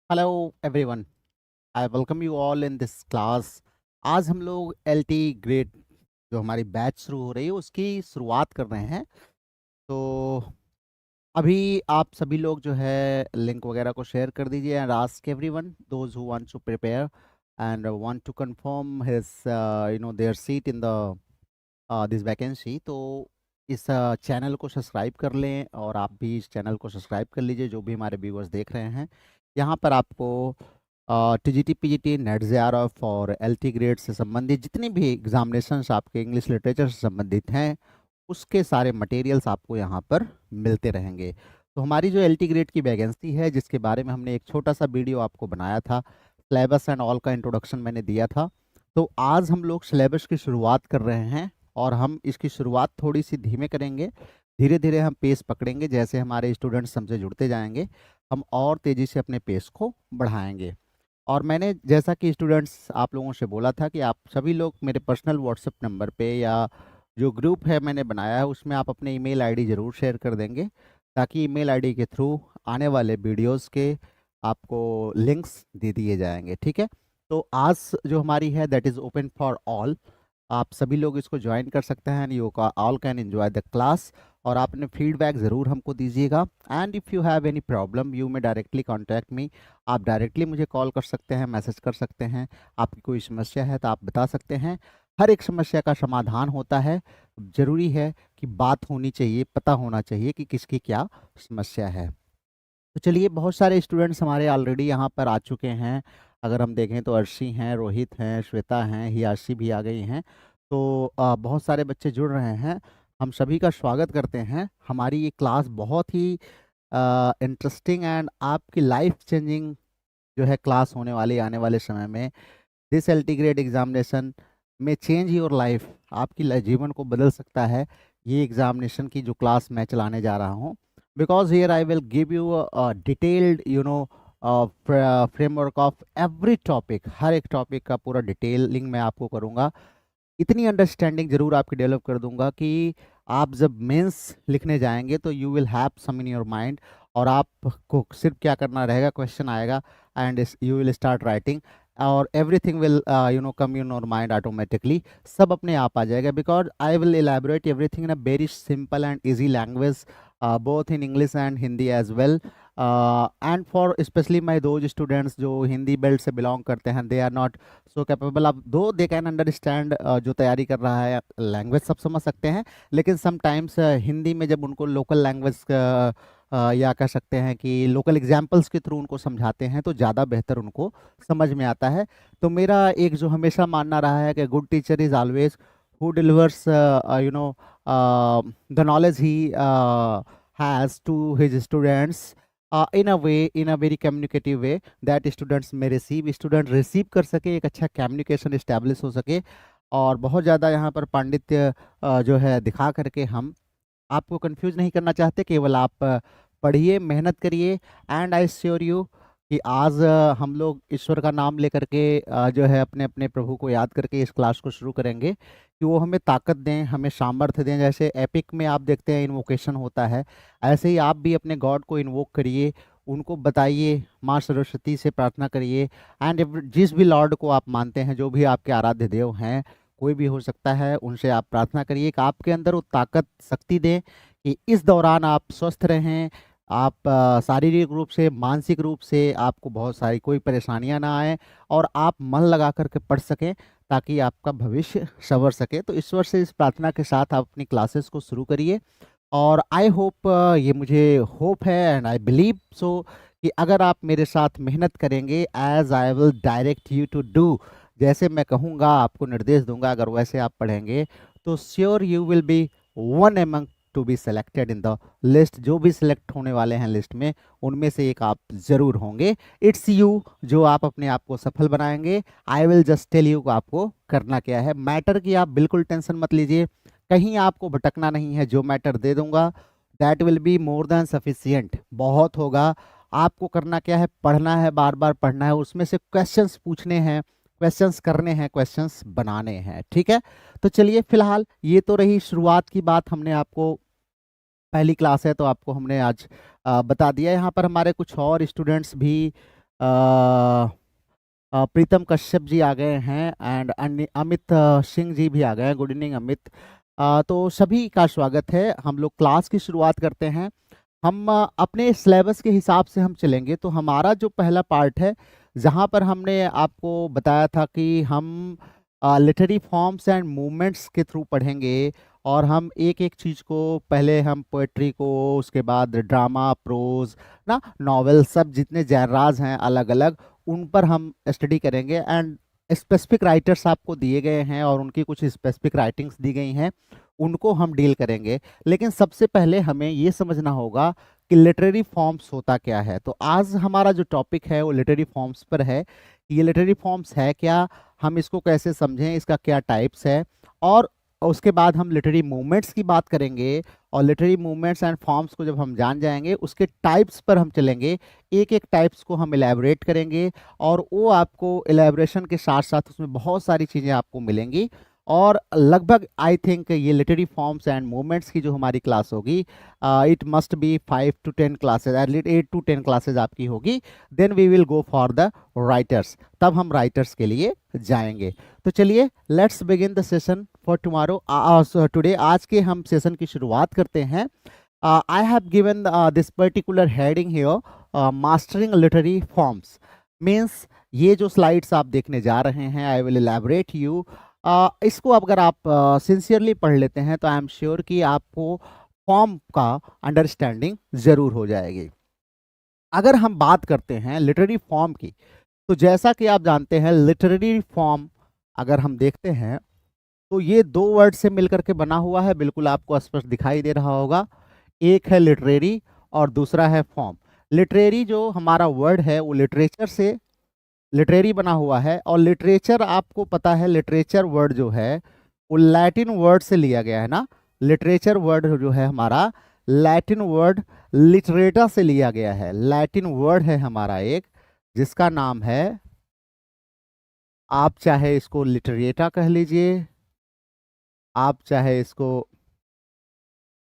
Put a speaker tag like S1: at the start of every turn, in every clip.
S1: Hello everyone, I welcome you all in this class. आज हम लोग एलटी ग्रेड जो हमारी बैच शुरू हो रही है उसकी शुरुआत कर रहे हैं। तो अभी आप सभी लोग जो है लिंक वगैरह को शेयर कर दीजिए and ask everyone those who want to prepare and want to confirm his their seat in the this vacancy. तो इस चैनल को सब्सक्राइब कर लें और आप भी इस चैनल को सब्सक्राइब कर लीजिए जो भी हमारे व्यूअर्स देख रहे हैं। यहाँ पर आपको टीजीटी पीजीटी नेट जेआरएफ और एलटी ग्रेड से संबंधित जितनी भी एग्जामिनेशंस आपके इंग्लिश लिटरेचर से संबंधित हैं उसके सारे मटेरियल्स आपको यहाँ पर मिलते रहेंगे। तो हमारी जो एलटी ग्रेड की वैकेंसी है जिसके बारे में हमने एक छोटा सा वीडियो आपको बनाया था, सिलेबस एंड ऑल का इंट्रोडक्शन मैंने दिया था। तो आज हम लोग सिलेबस की शुरुआत कर रहे हैं और हम इसकी शुरुआत थोड़ी सी धीमे करेंगे। धीरे धीरे हम पेस पकड़ेंगे, जैसे हमारे स्टूडेंट्स हमसे जुड़ते जाएंगे हम और तेज़ी से अपने पेस को बढ़ाएंगे। और मैंने जैसा कि स्टूडेंट्स आप लोगों से बोला था कि आप सभी लोग मेरे पर्सनल व्हाट्सएप नंबर पे या जो ग्रुप है मैंने बनाया है उसमें आप अपने ईमेल आईडी ज़रूर शेयर कर देंगे, ताकि ईमेल आईडी के थ्रू आने वाले वीडियोस के आपको लिंक्स दे दिए जाएंगे। ठीक है, तो आज जो हमारी है that is open for all. आप सभी लोग इसको ज्वाइन कर सकते हैं, यू का all can enjoy the class. और आप अपने फीडबैक ज़रूर हमको दीजिएगा and if you have any problem you may directly contact me. आप डायरेक्टली मुझे कॉल कर सकते हैं, मैसेज कर सकते हैं। आपकी कोई समस्या है तो आप बता सकते हैं। हर एक समस्या का समाधान होता है। ज़रूरी है कि बात होनी चाहिए, पता होना चाहिए कि किसकी क्या समस्या है। तो चलिए, बहुत सारे स्टूडेंट्स हमारे ऑलरेडी यहाँ पर आ चुके हैं। अगर हम देखें तो अर्शी हैं, रोहित हैं, श्वेता हैं, हियाशी भी आ गई हैं। तो बहुत सारे बच्चे जुड़ रहे हैं। हम सभी का स्वागत करते हैं। हमारी ये क्लास बहुत ही इंटरेस्टिंग एंड आपकी लाइफ चेंजिंग जो है क्लास होने वाली आने वाले समय में। दिस एल्टीग्रेड एग्जामिनेशन में चेंज योर लाइफ, आपकी जीवन को बदल सकता है। ये एग्जामिनेशन की जो क्लास मैं चलाने जा रहा हूँ, because here I will give you detailed framework of every topic. हर एक टॉपिक का पूरा डिटेलिंग मैं आपको करूँगा। इतनी अंडरस्टैंडिंग जरूर आपकी डेवलप कर दूंगा कि आप जब मेंस लिखने जाएंगे तो you will have some in your mind, और आपको सिर्फ क्या करना रहेगा, क्वेश्चन आएगा and you will start writing और everything will come in your mind automatically. सब अपने आप आ जाएगा, because I will elaborate everything in a very simple and easy language, both in English and Hindi as well. And for specially my those students जो Hindi belt से belong करते हैं, they are not so capable of, though they can understand, जो तैयारी कर रहा है language सब समझ सकते हैं, लेकिन समटाइम्स हिंदी में जब उनको लोकल लैंग्वेज या कह सकते हैं कि लोकल एग्जाम्पल्स के थ्रू उनको समझाते हैं तो ज़्यादा बेहतर उनको समझ में आता है। तो मेरा एक जो हमेशा मानना रहा है कि good teacher is always who delivers the knowledge he has to his students in a way, in a very communicative way that students may receive, student receive कर सके, एक अच्छा communication establish हो सके। और बहुत ज़्यादा यहाँ पर पांडित्य जो है दिखा करके हम आपको कंफ्यूज नहीं करना चाहते। केवल आप पढ़िए, मेहनत करिए एंड आई श्योर यू कि आज हम लोग ईश्वर का नाम लेकर के जो है अपने अपने प्रभु को याद करके इस क्लास को शुरू करेंगे कि वो हमें ताकत दें, हमें सामर्थ्य दें। जैसे एपिक में आप देखते हैं इन्वोकेशन होता है, ऐसे ही आप भी अपने गॉड को इन्वोक करिए, उनको बताइए, माँ सरस्वती से प्रार्थना करिए एंड जिस भी लॉर्ड को आप मानते हैं, जो भी आपके आराध्य देव हैं, कोई भी हो सकता है, उनसे आप प्रार्थना करिए कि आपके अंदर वो ताकत शक्ति दें कि इस दौरान आप स्वस्थ रहें। आप शारीरिक रूप से, मानसिक रूप से आपको बहुत सारी कोई परेशानियां ना आए और आप मन लगा करके पढ़ सकें ताकि आपका भविष्य संवर सके। तो ईश्वर से इस प्रार्थना के साथ आप अपनी क्लासेस को शुरू करिए। और आई होप, ये मुझे होप है एंड आई बिलीव सो कि अगर आप मेरे साथ मेहनत करेंगे, as I will direct you to do, जैसे मैं कहूँगा आपको निर्देश दूंगा, अगर वैसे आप पढ़ेंगे तो sure you will be one among to be selected in the list. जो भी सिलेक्ट होने वाले हैं लिस्ट में, उनमें से एक आप जरूर होंगे। इट्स यू जो आप अपने आप को सफल बनाएंगे। I will just tell you आपको करना क्या है। मैटर की आप बिल्कुल टेंशन मत लीजिए, कहीं आपको भटकना नहीं है। जो मैटर दे दूंगा that will be more than sufficient, बहुत होगा। आपको करना क्या है, पढ़ना है, बार बार पढ़ना है, उसमें से क्वेश्चंस पूछने हैं, क्वेश्चंस करने हैं, क्वेश्चंस बनाने हैं। ठीक है, तो चलिए, फिलहाल ये तो रही शुरुआत की बात। हमने आपको, पहली क्लास है तो आपको हमने आज बता दिया। यहाँ पर हमारे कुछ और स्टूडेंट्स भी प्रीतम कश्यप जी आ गए हैं एंड अमित सिंह जी भी आ गए हैं। Good evening Amit. तो सभी का स्वागत है। हम लोग क्लास की शुरुआत करते हैं। हम अपने सिलेबस के हिसाब से हम चलेंगे। तो हमारा जो पहला पार्ट है, जहाँ पर हमने आपको बताया था कि हम लिटरेरी फॉर्म्स एंड मूवमेंट्स के थ्रू पढ़ेंगे, और हम एक एक चीज़ को, पहले हम पोएट्री को, उसके बाद ड्रामा, प्रोज ना, नॉवेल, सब जितने जैनराज हैं अलग अलग, उन पर हम स्टडी करेंगे। एंड स्पेसिफिक राइटर्स आपको दिए गए हैं और उनकी कुछ स्पेसिफिक राइटिंग्स दी गई हैं, उनको हम डील करेंगे। लेकिन सबसे पहले हमें ये समझना होगा कि लिटरेरी फॉर्म्स होता क्या है। तो आज हमारा जो टॉपिक है वो लिटरेरी फॉर्म्स पर है। ये लिटरेरी फॉर्म्स है क्या, हम इसको कैसे समझें, इसका क्या टाइप्स है, और उसके बाद हम लिटरेरी मूवमेंट्स की बात करेंगे। और लिटरेरी मूवमेंट्स एंड फॉर्म्स को जब हम जान जाएंगे, उसके टाइप्स पर हम चलेंगे, एक एक टाइप्स को हम इलेबोरेट करेंगे, और वो आपको इलेबोरेशन के साथ साथ उसमें बहुत सारी चीज़ें आपको मिलेंगी। और लगभग आई थिंक ये लिटरेरी फॉर्म्स एंड मूवमेंट्स की जो हमारी क्लास होगी, it must be 5 to 10 classes, at least 8 to 10 classes आपकी होगी। Then we will go for the writers, तब हम राइटर्स के लिए जाएंगे। तो चलिए let's begin the session for tomorrow, today. आज के हम सेशन की शुरुआत करते हैं। I have given this particular heading here, mastering literary forms. Means ये जो स्लाइड्स आप देखने जा रहे हैं, आई विल एलैबोरेट यू। इसको अगर आप सिंसियरली पढ़ लेते हैं तो आई एम श्योर कि आपको फॉर्म का अंडरस्टैंडिंग जरूर हो जाएगी। अगर हम बात करते हैं लिटरेरी फॉर्म की, तो जैसा कि आप जानते हैं लिटरेरी फॉर्म अगर हम देखते हैं तो ये दो वर्ड से मिलकर के बना हुआ है, बिल्कुल आपको स्पष्ट दिखाई दे रहा होगा। एक है लिटरेरी और दूसरा है फॉर्म। लिटरेरी जो हमारा वर्ड है वो लिटरेचर से लिटरेरी बना हुआ है, और लिटरेचर आपको पता है, लिटरेचर वर्ड जो है वो लैटिन वर्ड से लिया गया है ना। लिटरेचर वर्ड जो है हमारा लैटिन वर्ड लिटरेटा से लिया गया है। लैटिन वर्ड है हमारा एक, जिसका नाम है, आप चाहे इसको लिटरेटा कह लीजिए, आप चाहे इसको,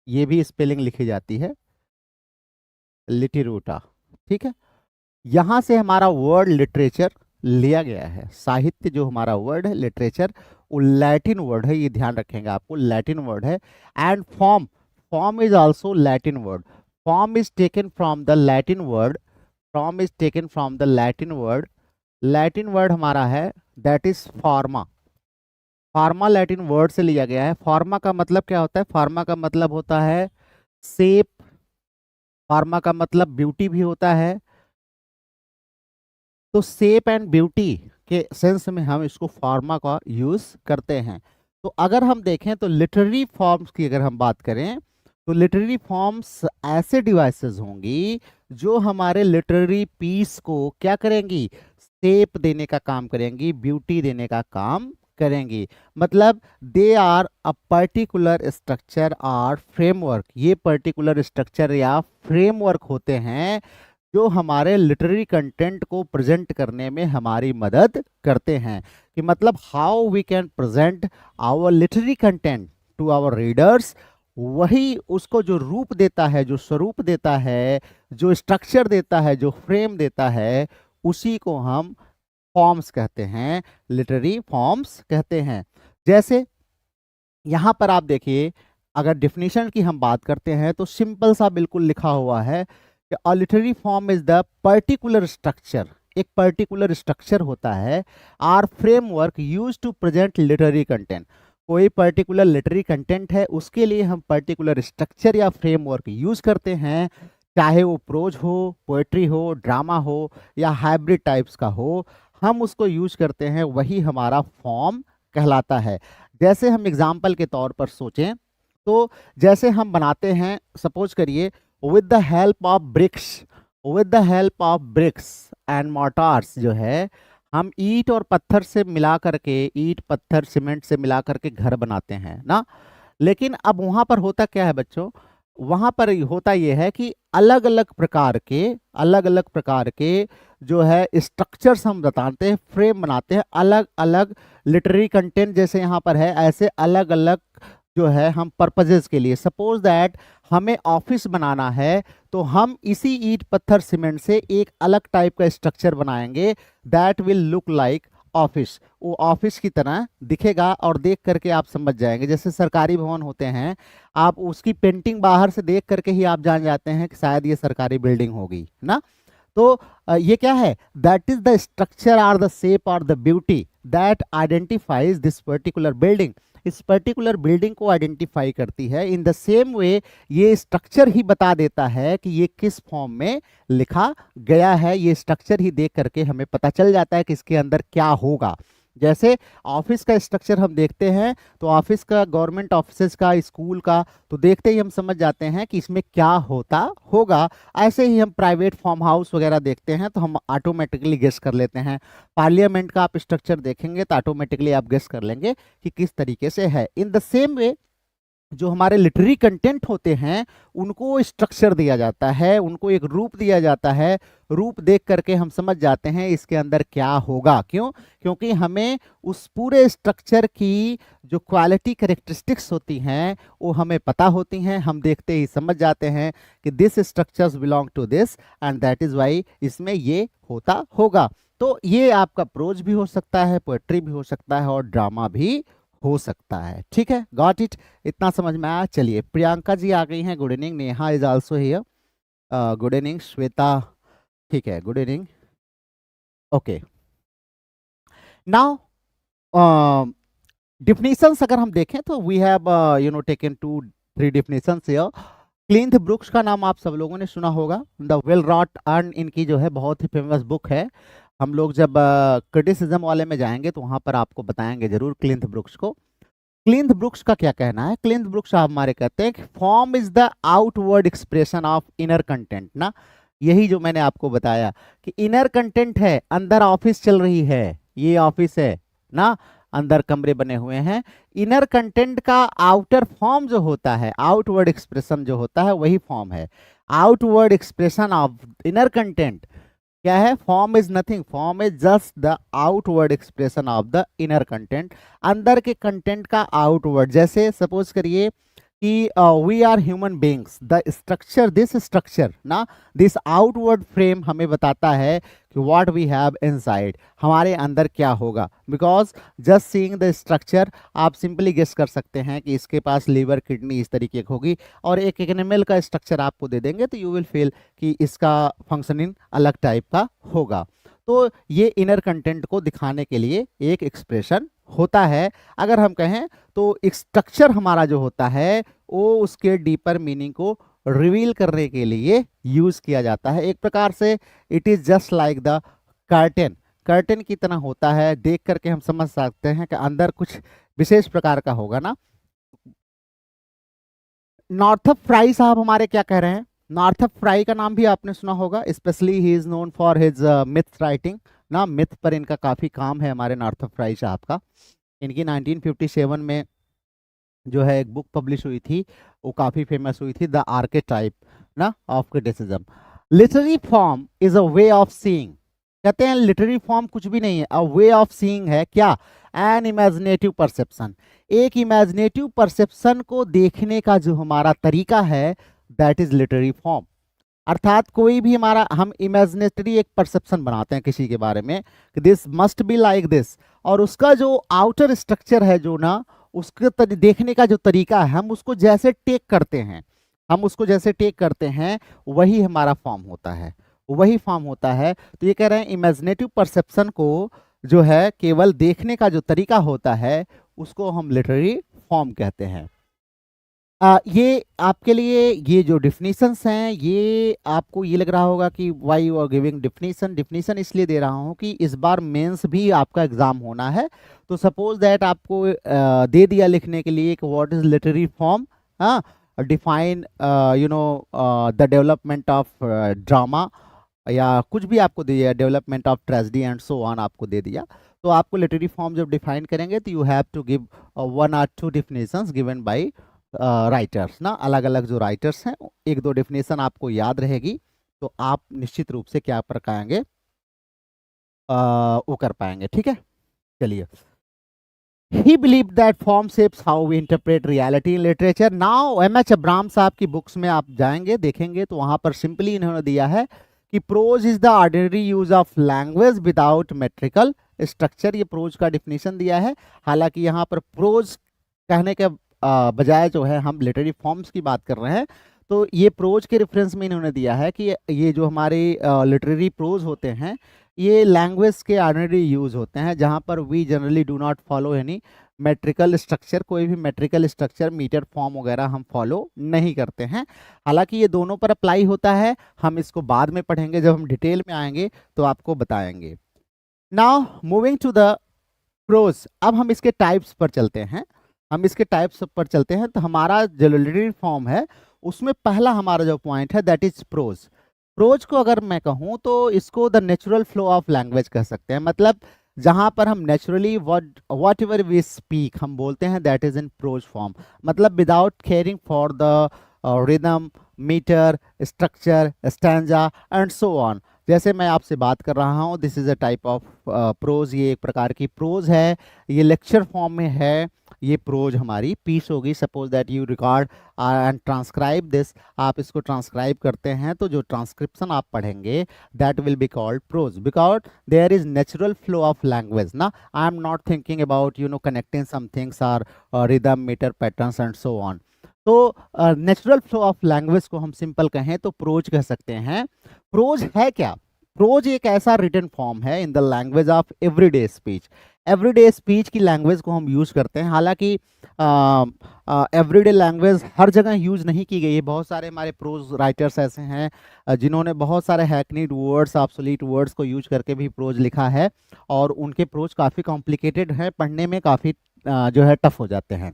S1: ये भी स्पेलिंग लिखी जाती है लिटिरूटा, ठीक है। यहां से हमारा वर्ड लिटरेचर लिया गया है। साहित्य जो हमारा वर्ड है लिटरेचर, वो लैटिन वर्ड है, ये ध्यान रखेंगे आपको, लैटिन वर्ड है। And form, form is also Latin word. Form is taken from the Latin word, form is taken from the Latin word. Latin word हमारा है that is pharma. Pharma Latin word से लिया गया है। Pharma का मतलब क्या होता है? फार्मा का मतलब होता है सेप, फार्मा का मतलब ब्यूटी भी होता है। तो सेप एंड ब्यूटी के सेंस में हम इसको फार्मा का यूज करते हैं। तो अगर हम देखें तो लिटरेरी फॉर्म्स की अगर हम बात करें, तो लिटरेरी फॉर्म्स ऐसे डिवाइसेस होंगी जो हमारे लिटरेरी पीस को क्या करेंगी? सेप देने का काम करेंगी, ब्यूटी देने का काम करेंगी। मतलब they are a particular structure और फ्रेमवर्क। ये पर्टिकुलर स्ट्रक्चर या फ्रेमवर्क होते हैं जो हमारे लिटरेरी कंटेंट को प्रेजेंट करने में हमारी मदद करते हैं। कि मतलब how we can present our literary content to our readers, वही उसको जो रूप देता है, जो स्वरूप देता है, जो स्ट्रक्चर देता है, जो फ्रेम देता है, उसी को हम फॉर्म्स कहते हैं, लिटरेरी फॉर्म्स कहते हैं। जैसे यहाँ पर आप देखिए, अगर डिफिनीशन की हम बात करते हैं तो सिंपल सा बिल्कुल लिखा हुआ है कि a literary form is the particular structure. एक पर्टिकुलर स्ट्रक्चर होता है or framework used to present literary content. कोई पर्टिकुलर लिटरेरी कंटेंट है, उसके लिए हम पर्टिकुलर स्ट्रक्चर या फ्रेमवर्क यूज करते हैं, चाहे वो प्रोज हो, पोएट्री हो, ड्रामा हो, या हाइब्रिड टाइप्स का हो, हम उसको यूज करते हैं, वही हमारा फॉर्म कहलाता है। जैसे हम एग्जाम्पल के तौर पर सोचें तो जैसे हम बनाते हैं, सपोज करिए, with the help of BRICS, with the help of BRICS and मोर्टार्स, जो है हम ईंट और पत्थर से मिला करके, ईंट पत्थर सीमेंट से मिला करके घर बनाते हैं ना। लेकिन अब वहां पर होता क्या है बच्चों? वहां पर होता यह है कि अलग अलग प्रकार के जो है स्ट्रक्चर्स हम बताते हैं, फ्रेम बनाते हैं, अलग अलग लिटरेरी कंटेंट जैसे यहाँ पर है, ऐसे अलग अलग जो है हम पर्पजेज के लिए, सपोज दैट हमें ऑफिस बनाना है तो हम इसी ईंट पत्थर सीमेंट से एक अलग टाइप का स्ट्रक्चर बनाएंगे that will look like office, वो ऑफिस की तरह दिखेगा और देख करके आप समझ जाएंगे। जैसे सरकारी भवन होते हैं, आप उसकी पेंटिंग बाहर से देख करके ही आप जान जाते हैं कि शायद ये सरकारी बिल्डिंग होगी ना। तो ये क्या है, दैट इज द स्ट्रक्चर और द शेप और the beauty that identifies this particular building, इस पर्टिकुलर बिल्डिंग को आइडेंटिफाई करती है। इन द सेम वे ये स्ट्रक्चर ही बता देता है कि ये किस फॉर्म में लिखा गया है, ये स्ट्रक्चर ही देख करके हमें पता चल जाता है कि इसके अंदर क्या होगा। जैसे ऑफिस का स्ट्रक्चर हम देखते हैं तो ऑफिस का, गवर्नमेंट ऑफिस का, स्कूल का, तो देखते ही हम समझ जाते हैं कि इसमें क्या होता होगा। ऐसे ही हम प्राइवेट फार्म हाउस वगैरह देखते हैं तो हम ऑटोमेटिकली गेस कर लेते हैं। पार्लियामेंट का आप स्ट्रक्चर देखेंगे तो ऑटोमेटिकली आप गेस कर लेंगे कि किस तरीके से है। इन द सेम वे जो हमारे लिटरेरी कंटेंट होते हैं उनको स्ट्रक्चर दिया जाता है, उनको एक रूप दिया जाता है। रूप देख करके हम समझ जाते हैं इसके अंदर क्या होगा। क्यों? क्योंकि हमें उस पूरे स्ट्रक्चर की जो क्वालिटी कैरेक्टरिस्टिक्स होती हैं वो हमें पता होती हैं। हम देखते ही समझ जाते हैं कि this structures belong to this and that is why इसमें ये होता होगा। तो ये आपका प्रोज भी हो सकता है, पोएट्री भी हो सकता है और ड्रामा भी हो सकता है। ठीक है, गॉट इट, इतना समझ में आया। चलिए, प्रियंका जी आ गई हैं, good evening. Neha is also here, good evening. Shweta, ठीक है, good evening. Okay, now definitions अगर हम देखें तो we have taken 2-3 definitions here. Cleanth Brooks का नाम आप सब लोगों ने सुना होगा। द वेल रॉट अर्न इनकी जो है बहुत ही फेमस बुक है। हम लोग जब क्रिटिसिज्म वाले में जाएंगे तो वहां पर आपको बताएंगे जरूर क्लिंथ ब्रूक्स को। क्लिंथ ब्रूक्स का क्या कहना है? क्लिंथ ब्रूक्स हमारे कहते हैं कि form is the outward expression of inner content ना। यही जो मैंने आपको बताया कि इनर कंटेंट है, अंदर ऑफिस चल रही है, ये ऑफिस है ना, अंदर कमरे बने हुए हैं। इनर कंटेंट का आउटर फॉर्म जो होता है, आउटवर्ड एक्सप्रेशन जो होता है वही फॉर्म है। Outward expression of inner content क्या है? Form is nothing, form is just the outward expression of the inner content, अंदर के कंटेंट का आउटवर्ड। जैसे सपोज करिए कि we are human beings, the structure, this structure ना, दिस आउटवर्ड फ्रेम हमें बताता है कि व्हाट वी हैव इनसाइड, हमारे अंदर क्या होगा। Because just seeing the structure आप सिंपली गेस कर सकते हैं कि इसके पास लीवर, किडनी इस तरीके की होगी, और एक एनिमल का स्ट्रक्चर आपको दे देंगे तो यू विल फील कि इसका फंक्शनिंग अलग टाइप का होगा। तो ये इनर कंटेंट को दिखाने के लिए एक एक्सप्रेशन होता है। अगर हम कहें तो स्ट्रक्चर हमारा जो होता है वो उसके डीपर मीनिंग को रिवील करने के लिए यूज किया जाता है। एक प्रकार से it is just like the curtain, curtain की तरह होता है। देख करके हम समझ सकते हैं कि अंदर कुछ विशेष प्रकार का होगा ना। नॉर्थअप फ्राई साहब हमारे क्या कह रहे हैं? नॉर्थअप फ्राई का नाम भी आपने सुना होगा, specially he is known for his myth writing ना, मिथ पर इनका काफी काम है हमारे नॉर्थअप फ्राई साहब का। इनकी 1957 में जो है एक बुक पब्लिश हुई थी, वो काफी फेमस हुई थी, द आर्केटाइप ना of criticism. Literary form is a way of seeing, कहते हैं लिटरेरी फॉर्म कुछ भी नहीं है, अ वे ऑफ सीइंग है। क्या? एन इमेजिनेटिव परसेप्शन, एक इमेजिनेटिव परसेप्शन को देखने का जो हमारा तरीका है दैट इज लिटरेरी फॉर्म। अर्थात कोई भी हमारा, हम इमेजिनेटरी एक परसेप्शन बनाते हैं किसी के बारे में कि this must be like this, और उसका जो आउटर स्ट्रक्चर है जो ना, उसके देखने का जो तरीका है, हम उसको जैसे टेक करते हैं, हम उसको जैसे टेक करते हैं वही हमारा फॉर्म होता है, वही फॉर्म होता है। तो ये कह रहे हैं इमेजिनेटिव परसेप्शन को जो है केवल देखने का जो तरीका होता है उसको हम लिटरेरी फॉर्म कहते हैं। ये आपके लिए ये जो डिफिनीशंस हैं, ये आपको ये लग रहा होगा कि why you are giving definition. Definition इसलिए दे रहा हूँ कि इस बार मेंस भी आपका एग्जाम होना है। तो सपोज दैट आपको दे दिया लिखने के लिए कि व्हाट इज लिटरेरी फॉर्म, हाँ, define the development of drama, या कुछ भी आपको दे दिया, development of tragedy and so on आपको दे दिया। तो आपको लिटरेरी फॉर्म जब डिफाइन करेंगे तो you have to give 1 or 2 definitions given by writers ना, अलग अलग जो राइटर्स हैं, एक दो डेफिनेशन आपको याद रहेगी तो आप निश्चित रूप से क्या कर पाएंगे, वो कर पाएंगे। ठीक है, चलिए। He believed that form shapes how we interpret reality in literature. Now M.H. Abraham साहब की बुक्स में आप जाएंगे देखेंगे तो वहाँ पर सिंपली इन्होंने दिया है कि prose is the ordinary use of language without metrical structure. ये प्रोज का डिफिनेशन दिया है। हालांकि यहाँ पर प्रोज कहने के बजाय जो है हम लिटरेरी फॉर्म्स की बात कर रहे हैं, तो ये प्रोज के रेफरेंस में इन्होंने दिया है कि ये जो हमारे लिटरेरी प्रोज होते हैं ये लैंग्वेज के ऑर्डिनरी यूज होते हैं, जहाँ पर we generally do not follow any metrical structure. कोई भी मेट्रिकल स्ट्रक्चर मीटर फॉर्म वगैरह हम फॉलो नहीं करते हैं। हालांकि ये दोनों पर अप्लाई होता है, हम इसको बाद में पढ़ेंगे, जब हम डिटेल में आएंगे तो आपको बताएंगे। Now moving to the prose, अब हम इसके टाइप्स पर चलते हैं। तो हमारा जो लिटरेरी फॉर्म है उसमें पहला हमारा जो पॉइंट है दैट इज प्रोज। प्रोज को अगर मैं कहूँ तो इसको the natural flow of language कह सकते हैं। मतलब जहाँ पर हम naturally whatever we speak हम बोलते हैं that is in prose form. मतलब without caring for the rhythm, metre, structure, stanza and so on. जैसे मैं आपसे बात कर रहा हूँ, this is a type of prose, ये एक प्रकार की प्रोज है, ये लेक्चर फॉर्म में है। ये प्रोज हमारी पीस होगी। Suppose that you record and transcribe this, आप इसको ट्रांसक्राइब करते हैं तो जो ट्रांसक्रिप्शन आप पढ़ेंगे that will be called prose, because there is natural flow of language ना। I am not thinking about connecting some things or rhythm, metre, patterns and so on. तो नेचुरल फ्लो ऑफ लैंग्वेज को हम simple कहें तो pros कह सकते हैं। Pros है क्या? प्रोज एक ऐसा रिटन फॉर्म है इन the language of everyday speech. Everyday speech की लैंग्वेज को हम यूज करते हैं। हालांकि एवरीडे लैंग्वेज हर जगह यूज नहीं की गई है। बहुत सारे हमारे प्रोज राइटर्स ऐसे हैं जिन्होंने बहुत सारे हैकनीड वर्ड्स, ऑब्सोलीट वर्ड्स को यूज करके भी प्रोज लिखा है, और उनके प्रोज काफ़ी कॉम्प्लिकेटेड हैं, पढ़ने में काफ़ी जो है टफ हो जाते हैं।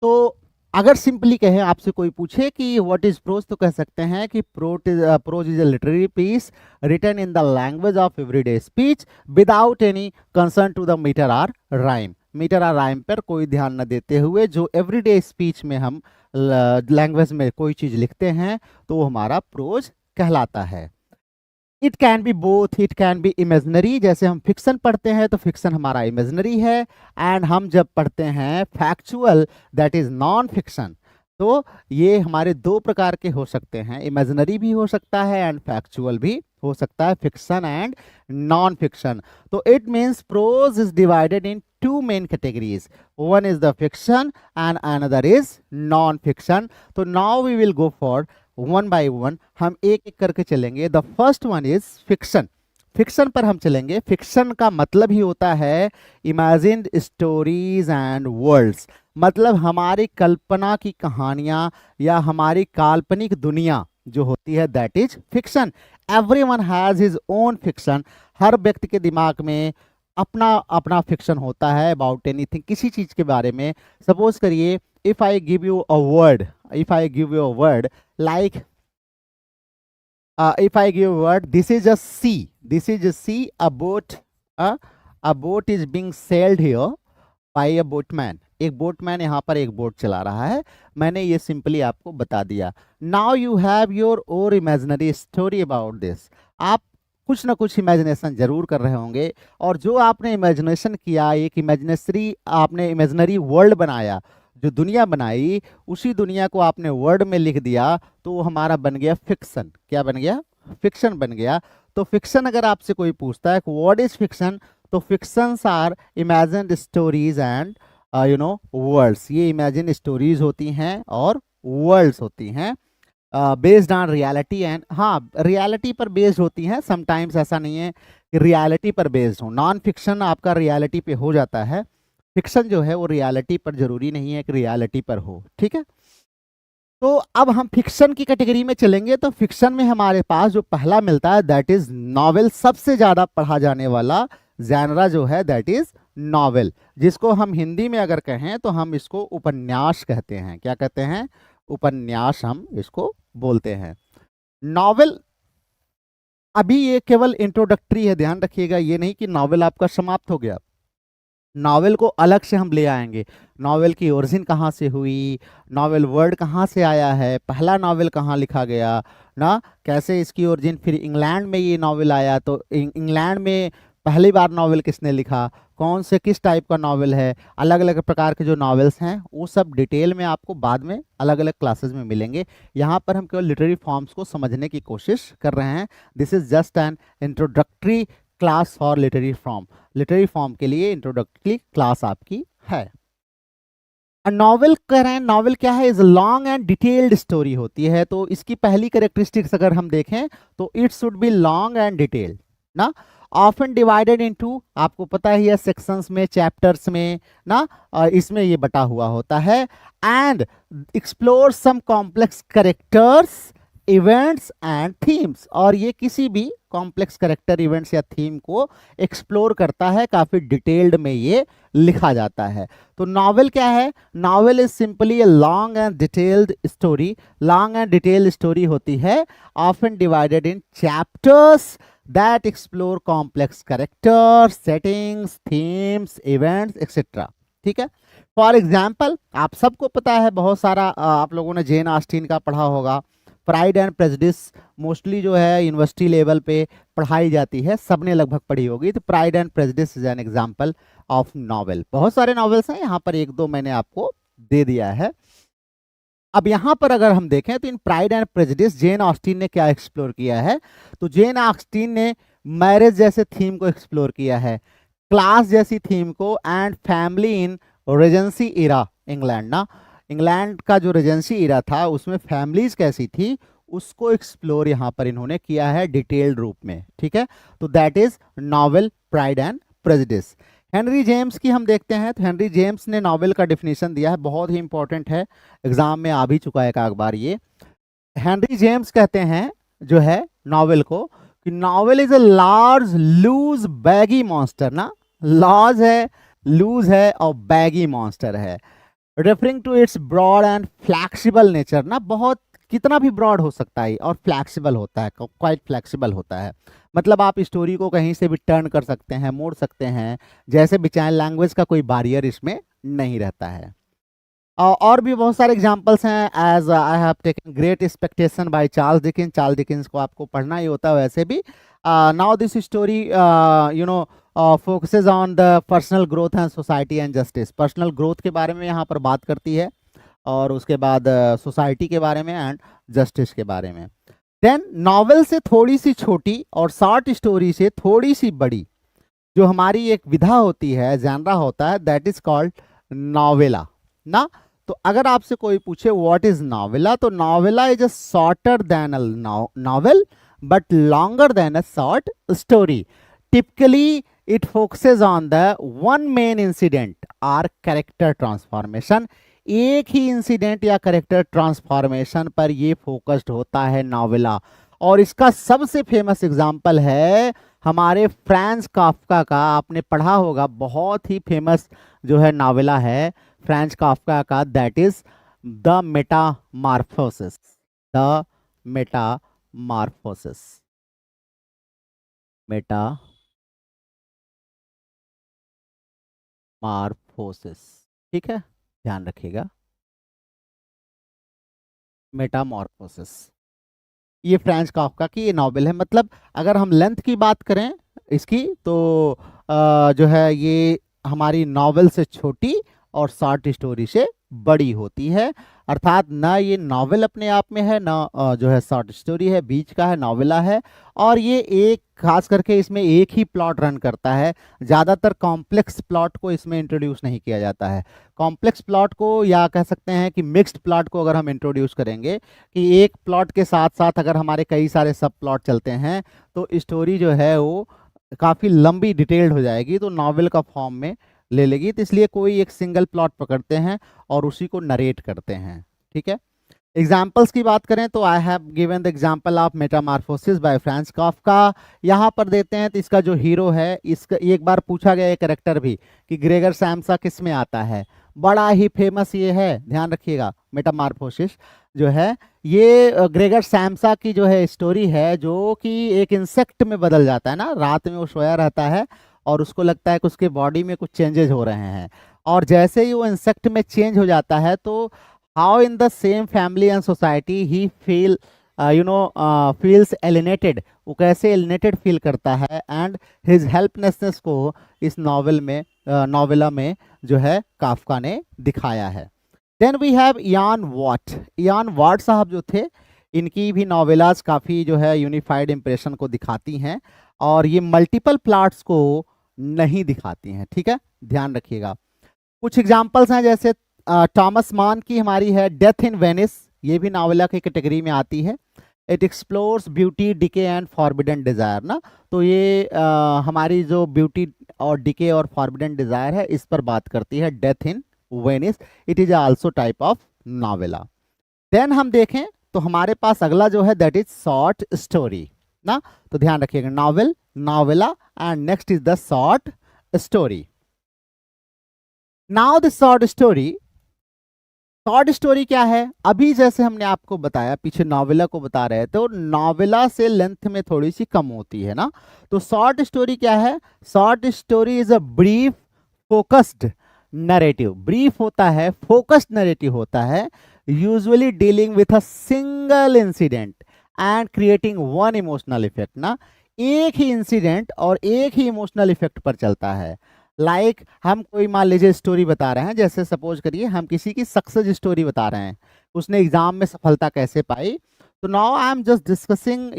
S1: तो अगर सिंपली कहें, आपसे कोई पूछे कि व्हाट इज प्रोज, तो कह सकते हैं कि prose is a literary piece written in the language of everyday speech without any concern to the metre or rhyme. Metre or rhyme पर कोई ध्यान न देते हुए जो एवरीडे स्पीच में हम लैंग्वेज में कोई चीज लिखते हैं तो वो हमारा प्रोज कहलाता है। It can B both, it can B imaginary. जैसे हम फिक्शन पढ़ते हैं तो फिक्शन हमारा इमेजनरी है, एंड हम जब पढ़ते हैं factual that is non fiction, तो ये हमारे दो प्रकार के हो सकते हैं, इमेजनरी भी हो सकता है एंड फैक्चुअल भी हो सकता है, फिक्शन एंड नॉन फिक्शन। तो it means prose is divided in two main categories. One is the fiction and another is non-fiction. So now we will go for one by one. हम एक एक करके चलेंगे। The first one is fiction. Fiction पर हम चलेंगे। Fiction का मतलब ही होता है इमेजिन्ड स्टोरीज एंड वर्ल्ड्स। मतलब हमारी कल्पना की कहानियाँ या हमारी काल्पनिक दुनिया जो होती है that is fiction. Everyone has his own fiction. हर व्यक्ति के दिमाग में अपना अपना फिक्शन होता है अबाउट एनीथिंग, किसी चीज के बारे में। सपोज करिए, if I give you a word like, if I give a word, this is a sea. This is a sea. A boat is being sailed here by a boatman. एक boatman यहाँ पर एक boat चला रहा है। मैंने ये simply आपको बता दिया। Now you have your own imaginary story about this. आप कुछ ना कुछ इमेजिनेशन जरूर कर रहे होंगे, और जो आपने इमेजिनेशन किया, एक आपने इमेजिनरी वर्ल्ड बनाया, जो दुनिया बनाई, उसी दुनिया को आपने वर्ड में लिख दिया तो वो हमारा बन गया फिक्शन। क्या बन गया? फिक्शन बन गया। तो फिक्शन अगर आपसे कोई पूछता है व्हाट इज फिक्शन, तो fictions are imagined stories and worlds. ये इमेजिन स्टोरीज होती हैं और वर्ल्ड्स होती हैं बेस्ड ऑन रियलिटी एंड, हाँ रियलिटी पर बेस्ड होती हैं। समटाइम्स ऐसा नहीं है कि रियलिटी पर बेस्ड हो। नॉन फिक्शन आपका रियलिटी पे हो जाता है, फिक्शन जो है वो रियलिटी पर जरूरी नहीं है कि रियलिटी पर हो। ठीक है, तो अब हम फिक्शन की कैटेगरी में चलेंगे। तो फिक्शन में हमारे पास जो पहला मिलता है दैट इज नॉवेल। सबसे ज्यादा पढ़ा जाने वाला जैनरा जो है दैट इज नॉवेल, जिसको हम हिंदी में अगर कहें तो हम इसको उपन्यास कहते हैं। क्या कहते हैं? उपन्यास हम इसको बोलते हैं। नॉवेल अभी ये केवल इंट्रोडक्टरी है, ध्यान रखिएगा, ये नहीं कि नॉवेल आपका समाप्त हो गया। नॉवेल को अलग से हम ले आएंगे। नॉवेल की ओरिजिन कहाँ से हुई, नॉवेल वर्ड कहाँ से आया है, पहला नॉवेल कहाँ लिखा गया ना, कैसे इसकी ओरिजिन, फिर इंग्लैंड में ये नॉवेल आया तो इंग्लैंड में पहली बार नॉवेल किसने लिखा, कौन से किस टाइप का नॉवेल है, अलग अलग प्रकार के जो नॉवेल्स हैं वो सब डिटेल में आपको बाद में अलग अलग क्लासेस में मिलेंगे। यहाँ पर हम केवल लिटरेरी फॉर्म्स को समझने की कोशिश कर रहे हैं। This is just an introductory class for literary form. Literary form के लिए इंट्रोडक्टरी क्लास आपकी है। नॉवेल कह रहे हैं, नॉवेल क्या है, is long and detailed story होती है। तो इसकी पहली कैरेक्टरिस्टिक्स अगर हम देखें तो it should be long and detailed ना, ऑफन डिवाइडेड इनटू, आपको पता ही है सेक्शंस में, चैप्टर्स में ना, इसमें ये बटा हुआ होता है। And explore some complex characters, events and themes, और ये किसी भी कॉम्प्लेक्स कैरेक्टर, इवेंट्स या थीम को एक्सप्लोर करता है, काफी डिटेल्ड में ये लिखा जाता है। तो नॉवेल क्या है, novel is simply a long and detailed story. Long and detailed story होती है, often divided in chapters that explore complex characters, settings, themes, events etcetera. ठीक है, फॉर एग्जाम्पल आप सबको पता है, बहुत सारा आप लोगों ने जेन ऑस्टिन का पढ़ा होगा। प्राइड एंड प्रेजुडिस मोस्टली जो है यूनिवर्सिटी लेवल पे पढ़ाई जाती है, सबने लगभग पढ़ी होगी। तो pride and prejudice is an example of novel. बहुत सारे नॉवेल्स हैं, यहाँ पर एक दो मैंने आपको दे दिया है। अब यहाँ पर अगर हम देखें तो in Pride and Prejudice Jane Austen ने क्या एक्सप्लोर किया है, तो जेन ऑस्टिन ने मैरिज जैसे थीम को एक्सप्लोर किया है, क्लास जैसी थीम को, and family in Regency era England ना, इंग्लैंड का जो रेजेंसी इरा था उसमें फैमिलीज कैसी थी उसको एक्सप्लोर यहाँ पर इन्होंने किया है डिटेल्ड रूप में। ठीक है, तो that is novel pride and prejudice. Henry James की हम देखते हैं, तो हेनरी जेम्स ने नॉवेल का डिफिनेशन दिया है, बहुत ही इंपॉर्टेंट है, एग्जाम में आ भी चुका है एक बार ये। हेनरी जेम्स कहते हैं जो है नॉवेल को कि novel is a large loose baggy monster ना, लार्ज है, लूज है और बैगी मॉन्स्टर है, referring to its broad and flexible nature ना, बहुत कितना भी ब्रॉड हो सकता है और फ्लैक्सिबल होता है, क्वाइट फ्लैक्सिबल होता है। मतलब आप स्टोरी को कहीं से भी टर्न कर सकते हैं, मोड़ सकते हैं, जैसे भी चाहे, लैंग्वेज का कोई बैरियर इसमें नहीं रहता है। और भी बहुत सारे एग्जांपल्स हैं, as I have taken Great Expectation by Charles Dickens. Charles Dickens को आपको पढ़ना ही होता है वैसे भी। Now this story you know focuses on the personal growth and society and justice. Personal growth के बारे में यहाँ पर बात करती है, और उसके बाद सोसाइटी के बारे में एंड जस्टिस के बारे में। देन नॉवेल से थोड़ी सी छोटी और शॉर्ट स्टोरी से थोड़ी सी बड़ी जो हमारी एक विधा होती है, जैनरा होता है, दैट इज कॉल्ड नॉवेला ना। तो अगर आपसे कोई पूछे व्हाट इज नॉवेला, तो novella is a shorter than a novel but longer than a short story. Typically it focuses on the one main incident और कैरेक्टर ट्रांसफॉर्मेशन। एक ही इंसिडेंट या कैरेक्टर ट्रांसफॉर्मेशन पर ये फोकस्ड होता है नॉवेला। और इसका सबसे फेमस एग्जाम्पल है हमारे फ्रांज काफ्का का, आपने पढ़ा होगा, बहुत ही फेमस जो है नॉवेला है फ्रांज काफ्का का, that is the Metamorphosis. The Metamorphosis, Metamorphosis, ठीक है, ध्यान रखिएगा, मेटामॉर्फोसिस। ये फ्रांज काफ्का की ये नॉवेल है। मतलब अगर हम लेंथ की बात करें इसकी, तो जो है ये हमारी नॉवेल से छोटी और शॉर्ट स्टोरी से बड़ी होती है। अर्थात ना ये नॉवेल अपने आप में है, ना जो है शॉर्ट स्टोरी है, बीच का है, नॉवेला है। और ये एक खास करके इसमें एक ही प्लॉट रन करता है, ज़्यादातर कॉम्प्लेक्स प्लॉट को इसमें इंट्रोड्यूस नहीं किया जाता है। कॉम्प्लेक्स प्लॉट को, या कह सकते हैं कि मिक्स्ड प्लॉट को अगर हम इंट्रोड्यूस करेंगे कि एक प्लॉट के साथ साथ अगर हमारे कई सारे सब प्लॉट चलते हैं तो स्टोरी जो है वो काफ़ी लंबी डिटेल्ड हो जाएगी, तो नॉवेल का फॉर्म में ले लेगी। तो इसलिए कोई एक सिंगल प्लॉट पकड़ते हैं और उसी को नरेट करते हैं। ठीक है, एग्जाम्पल्स की बात करें तो I have given the example of Metamorphosis by Franz Kafka. यहाँ पर देते हैं तो इसका जो हीरो है, इसका एक बार पूछा गया एक कैरेक्टर भी कि ग्रेगर सैम्सा किस में आता है, बड़ा ही फेमस ये है, ध्यान रखिएगा। मेटामॉर्फोसिस जो है ये ग्रेगर सैम्सा की जो है स्टोरी है, जो कि एक इंसेक्ट में बदल जाता है ना, रात में वो सोया रहता है और उसको लगता है कि उसके बॉडी में कुछ चेंजेस हो रहे हैं, और जैसे ही वो इंसेक्ट में चेंज हो जाता है तो how in the same family and society he feel feels alienated, वो कैसे एलिनेटेड फील करता है, एंड हिज हेल्पलेसनेस को इस नॉवेल में नॉवेला में जो है काफका ने दिखाया है। Then we have Ian Watt. Ian Watt साहब जो थे, इनकी भी नॉवेलाज काफ़ी जो है यूनिफाइड इम्प्रेशन को दिखाती हैं, और ये मल्टीपल प्लॉट्स को नहीं दिखाती हैं, ठीक है, ध्यान रखिएगा। कुछ एग्जांपल्स हैं, जैसे थॉमस मान की हमारी है डेथ इन वेनिस, ये भी नॉवेला की कैटेगरी में आती है। It explores beauty, decay and forbidden desire ना, तो ये हमारी जो ब्यूटी और डिके और फॉरबिडन डिज़ायर है, इस पर बात करती है Death in Venice. It is also type of novella. Then हम देखें तो हमारे पास अगला जो है दैट इज शॉर्ट स्टोरी ना, तो ध्यान रखिएगा, novel, novella, and next is the short story. Now the short story. Short story क्या है? अभी जैसे हमने आपको बताया, पीछे नॉवेला को बता रहे थे, तो नॉवेला से लेंथ में थोड़ी सी कम होती है ना, तो शॉर्ट स्टोरी क्या है? Short story is a brief focused narrative. Brief होता है, फोकस्ड नरेटिव होता है, usually dealing with a single incident and creating one emotional effect ना, एक ही इंसिडेंट और एक ही इमोशनल इफेक्ट पर चलता है। लाइक हम कोई मान लीजिए स्टोरी बता रहे हैं, जैसे सपोज करिए हम किसी की सक्सेस स्टोरी बता रहे हैं, उसने एग्जाम में सफलता कैसे पाई, तो now I am just discussing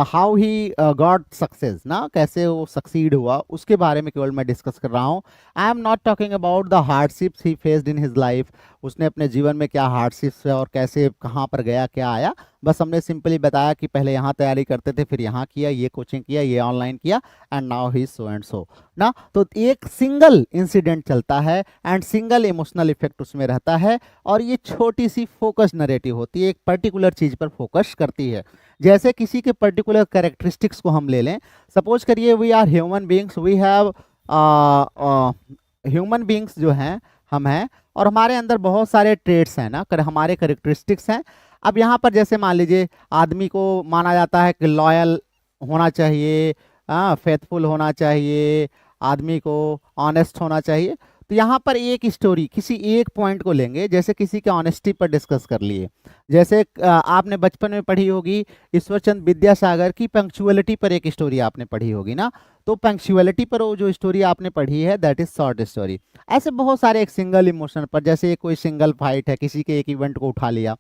S1: how he got success ना, कैसे वो सक्सीड हुआ, उसके बारे में केवल मैं डिस्कस कर रहा हूँ। आई am not talking about the hardships he faced in his life, उसने अपने जीवन में क्या हार्डशिप्स है और कैसे कहाँ पर गया, क्या आया, बस हमने सिंपली बताया कि पहले यहाँ तैयारी करते थे, फिर यहाँ किया, ये कोचिंग किया, ये ऑनलाइन किया, and now he so and so ना। तो एक सिंगल इंसिडेंट चलता है एंड सिंगल इमोशनल इफेक्ट उसमें रहता है, और ये छोटी सी फोकस नरेटिव होती है, एक पर्टिकुलर चीज पर फोकस करती है। जैसे किसी के पर्टिकुलर कैरेक्टरिस्टिक्स को हम ले लें, सपोज करिए we are human beings, we have human beings जो हैं हम हैं, और हमारे अंदर बहुत सारे ट्रेड्स हैं ना, हमारे कैरेक्टरिस्टिक्स हैं। अब यहाँ पर जैसे मान लीजिए आदमी को माना जाता है कि लॉयल होना चाहिए, फेथफुल होना चाहिए, आदमी को ऑनेस्ट होना चाहिए। तो यहाँ पर एक स्टोरी, किसी एक पॉइंट को लेंगे, जैसे किसी के ऑनेस्टी पर डिस्कस कर लिए, जैसे आपने बचपन में पढ़ी होगी ईश्वरचंद विद्यासागर की पंक्चुअलिटी पर एक स्टोरी आपने पढ़ी होगी ना, तो पंक्चुअलिटी पर वो जो स्टोरी आपने पढ़ी है दैट इज शॉर्ट स्टोरी। ऐसे बहुत सारे एक सिंगल इमोशन पर, जैसे कोई सिंगल फाइट है, किसी के एक इवेंट को उठा लिया,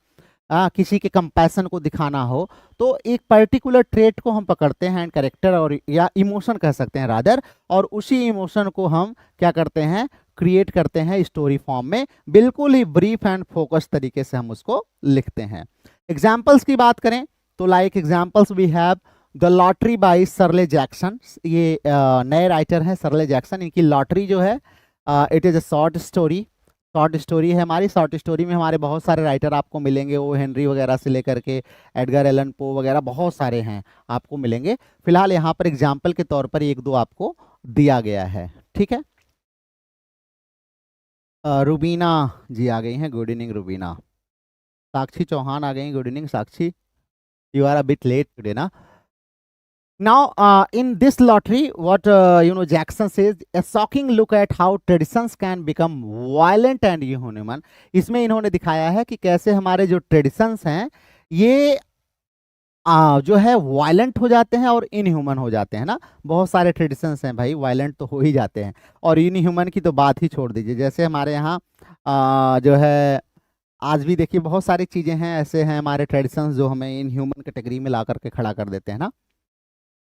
S1: किसी के कंपैशन को दिखाना हो, तो एक पर्टिकुलर ट्रेट को हम पकड़ते हैं, कैरेक्टर और या इमोशन कह सकते हैं रादर, और उसी इमोशन को हम क्या करते हैं, क्रिएट करते हैं स्टोरी फॉर्म में, बिल्कुल ही ब्रीफ एंड फोकस तरीके से हम उसको लिखते हैं। एग्जाम्पल्स की बात करें तो like examples we have the lottery by Shirley Jackson. ये नए राइटर हैं शर्ले जैक्सन, इनकी लॉटरी जो है it is a short story. Short story है हमारी, शॉर्ट स्टोरी में हमारे बहुत सारे राइटर आपको मिलेंगे, ओ हेनरी वगैरह से लेकर के एडगर एलन पो वगैरह बहुत सारे हैं आपको मिलेंगे। फिलहाल यहाँ पर एग्जाम्पल के तौर पर एक दो आपको दिया गया है, ठीक है। रुबीना जी आ गई हैं, गुड इवनिंग रुबीना। साक्षी चौहान आ गई, good evening Sakshi, you are a bit late today ना। Now, in this lottery, what Jackson says, a shocking look at how traditions can become violent and inhuman. इसमें इन्होंने दिखाया है कि कैसे हमारे जो ट्रेडिशंस हैं ये जो है वायलेंट हो जाते हैं और इनह्यूमन हो जाते हैं ना। बहुत सारे ट्रेडिशंस हैं भाई, वायलेंट तो हो ही जाते हैं, और इनह्यूमन की तो बात ही छोड़ दीजिए। जैसे हमारे यहाँ जो है आज भी देखिए बहुत सारी चीज़ें हैं, ऐसे हैं हमारे ट्रेडिशंस जो हमें इनह्यूमन कैटेगरी में ला करके खड़ा कर देते हैं ना।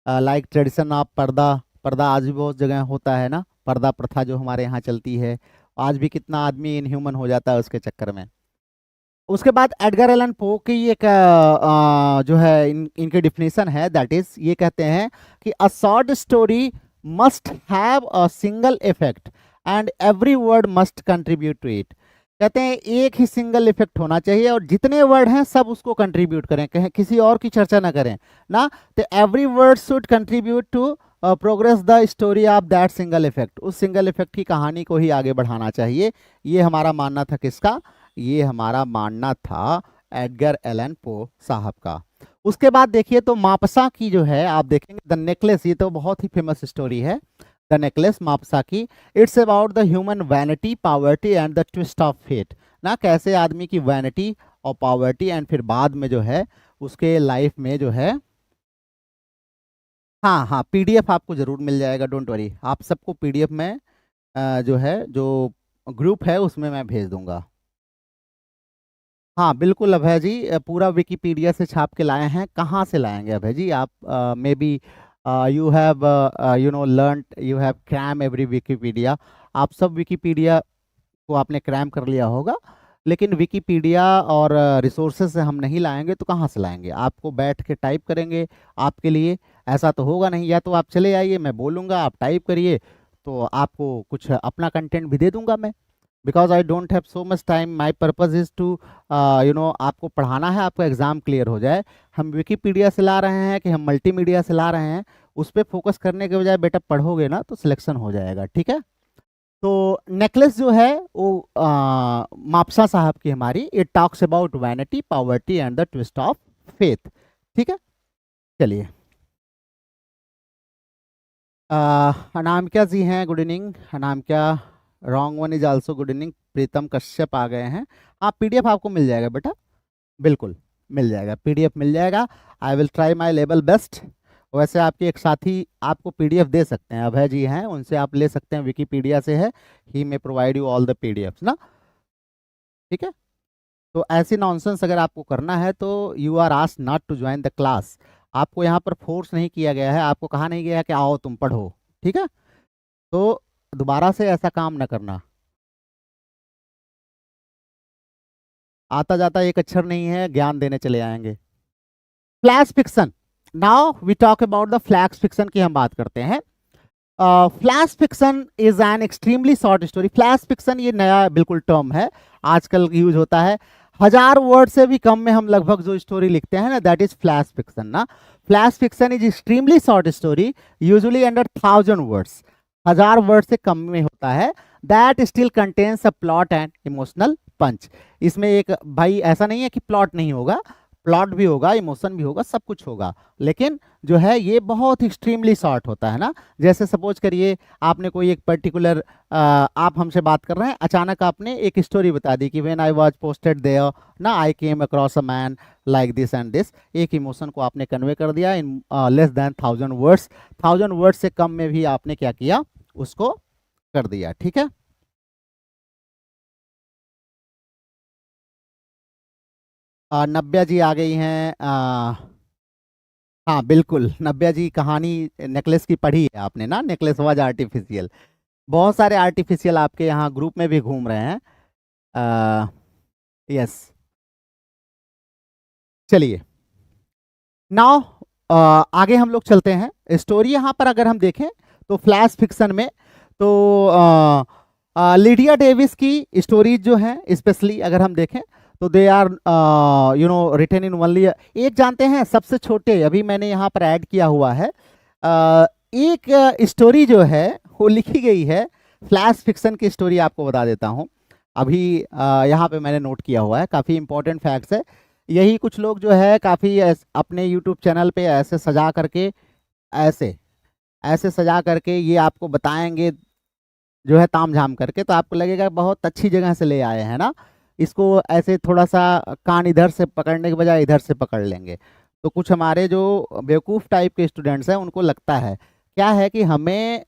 S1: लाइक ट्रेडिशन ऑफ पर्दा, पर्दा आज भी बहुत जगह होता है ना, पर्दा प्रथा जो हमारे यहाँ चलती है, आज भी कितना आदमी इनह्यूमन हो जाता है उसके चक्कर में। उसके बाद एडगर एलन पो की एक जो है इनकी डिफिनेशन है, दैट इज ये कहते हैं कि a short story must have a single effect and every word must contribute to it. कहते हैं एक ही सिंगल इफेक्ट होना चाहिए और जितने वर्ड हैं सब उसको कंट्रीब्यूट करें, कहें किसी और की चर्चा ना करें ना, तो every word should contribute to progress the story of that single effect. उस सिंगल इफेक्ट की कहानी को ही आगे बढ़ाना चाहिए, ये हमारा मानना था। किसका? ये हमारा मानना था एडगर एलन पो साहब का। उसके बाद देखिए तो मापसा की जो है आप देखेंगे द नेकलेस, ये तो बहुत ही फेमस स्टोरी है, द नेकलेस मापसा की। It's about the human vanity, poverty and the twist of fate ना, कैसे आदमी की वैनिटी और पॉवर्टी, एंड फिर बाद में जो है उसके लाइफ में जो है, हाँ हाँ, पीडीएफ आपको जरूर मिल जाएगा, डोंट वरी, आप सबको पीडीएफ में जो है, जो ग्रुप है उसमें मैं भेज दूंगा। हाँ बिल्कुल अभय जी, पूरा विकिपीडिया से छाप के लाए हैं। कहाँ से लाएंगे अभय जी आप? Maybe you have learn, you have cram every Wikipedia, आप सब विकिपीडिया को आपने क्रैम कर लिया होगा, लेकिन विकिपीडिया और रिसोर्सेज से हम नहीं लाएंगे तो कहाँ से लाएंगे? आपको बैठ के टाइप करेंगे आपके लिए, ऐसा तो होगा नहीं। या तो आप चले आइए, मैं बोलूँगा, आप टाइप करिए, तो आपको कुछ अपना कंटेंट भी दे दूंगा मैं, because I don't have so much time, my purpose is to आपको पढ़ाना है, आपका एग्ज़ाम क्लियर हो जाए। हम विकिपीडिया से ला रहे हैं कि हम मल्टीमीडिया से ला रहे हैं, उस पर फोकस करने के बजाय बेटा पढ़ोगे ना तो सिलेक्शन हो जाएगा, ठीक है। तो नेकलेस जो है वो मापसा साहब की हमारी, it talks about vanity, poverty and the twist of faith, ठीक है। चलिए, अनामिका जी हैं, good evening Anamika, wrong one is also good evening, Pritam Kashyap आ गए हैं। हाँ पीडीएफ आपको मिल जाएगा बेटा, बिल्कुल मिल जाएगा, पीडीएफ मिल जाएगा। I will try my level best. वैसे आपके एक साथी आपको पीडीएफ दे सकते हैं, अभय जी हैं, उनसे आप ले सकते हैं, विकिपीडिया से है, he may provide you all the PDF ना, ठीक है। तो ऐसी नॉनसेंस अगर आपको करना है तो you are asked not to join the class, आपको यहाँ पर फोर्स नहीं किया गया है, आपको कहा नहीं गया है कि आओ तुम पढ़ो, ठीक है। तो दोबारा से ऐसा काम ना करना। आता जाता एक अक्षर नहीं है, ज्ञान देने चले आएंगे। Flash fiction, now we talk about the flash fiction की हम बात करते हैं। Flash fiction is an extremely short story. Flash fiction ये नया बिल्कुल टर्म है, आजकल यूज होता है। 1000 वर्ड से भी कम में हम लगभग जो स्टोरी लिखते हैं ना, दैट इज फ्लैश फिक्शन ना। Flash fiction is extremely short story, usually under 1000 words, 1000 word से कम में होता है। That still contains a plot and emotional punch. इसमें एक भाई ऐसा नहीं है कि प्लॉट नहीं होगा, प्लॉट भी होगा, इमोशन भी होगा, सब कुछ होगा, लेकिन जो है ये बहुत एक्सट्रीमली शॉर्ट होता है ना। जैसे सपोज करिए आपने कोई एक पर्टिकुलर, आप हमसे बात कर रहे हैं, अचानक आपने एक स्टोरी बता दी कि when I was posted there ना, I came across a man like this and this, एक इमोशन को आपने कन्वे कर दिया in less than 1000 words. 1000 words से कम में भी आपने क्या किया, उसको कर दिया, ठीक है। नब्या जी आ गई हैं। हाँ बिल्कुल, नब्या जी कहानी नेकलेस की पढ़ी है आपने ना, नेकलेस वाज आर्टिफिशियल। बहुत सारे आर्टिफिशियल आपके यहाँ ग्रुप में भी घूम रहे हैं। यस, चलिए नाउ आगे हम लोग चलते हैं। स्टोरी यहाँ पर अगर हम देखें तो फ्लैश फिक्शन में तो लिडिया डेविस की स्टोरीज जो हैं, स्पेशली अगर हम देखें तो they are written in only, एक जानते हैं सबसे छोटे, अभी मैंने यहाँ पर ऐड किया हुआ है, एक स्टोरी जो है वो लिखी गई है, फ्लैश फिक्शन की स्टोरी आपको बता देता हूँ। अभी यहाँ पे मैंने नोट किया हुआ है, काफ़ी इंपॉर्टेंट फैक्ट्स है। यही कुछ लोग जो है काफ़ी अपने यूट्यूब चैनल पे ऐसे सजा करके, ऐसे ऐसे सजा करके ये आपको बताएंगे जो है ताम झाम करके, तो आपको लगेगा बहुत अच्छी जगह से ले आए हैं ना। इसको ऐसे थोड़ा सा कान इधर से पकड़ने के बजाय इधर से पकड़ लेंगे, तो कुछ हमारे जो बेवकूफ़ टाइप के स्टूडेंट्स हैं उनको लगता है क्या है कि हमें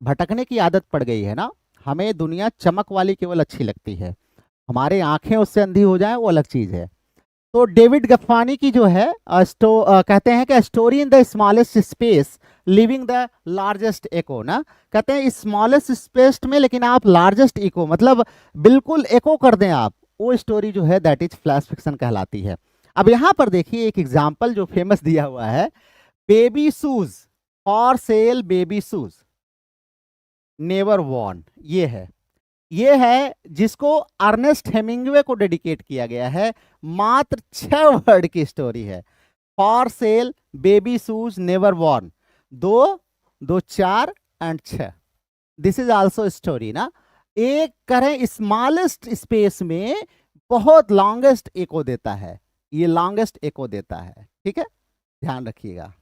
S1: भटकने की आदत पड़ गई है ना, हमें दुनिया चमक वाली केवल अच्छी लगती है, हमारे आंखें उससे अंधी हो जाए वो अलग चीज़ है। तो डेविड गफानी की जो है कहते हैं कि story in the smallest space living the largest echo ना, कहते हैं स्मॉलेस्ट स्पेस में लेकिन आप लार्जेस्ट इको, मतलब बिल्कुल एको कर दें आप, वो स्टोरी जो है दैट इज फ्लैश फिक्शन कहलाती है। अब यहाँ पर देखिए एक एग्जाम्पल जो फेमस दिया हुआ है, baby shoes for sale, baby shoes never worn, ये है जिसको अर्नेस्ट हेमिंग्वे को डेडिकेट किया गया है, मात्र 6 वर्ड की स्टोरी है। For sale baby shoes never worn, 2 2 4 and 6, this is also story ना। एक करें स्मॉलेस्ट स्पेस में बहुत लॉन्गेस्ट एको देता है, ये लॉन्गेस्ट एको देता है, ठीक है, ध्यान रखिएगा।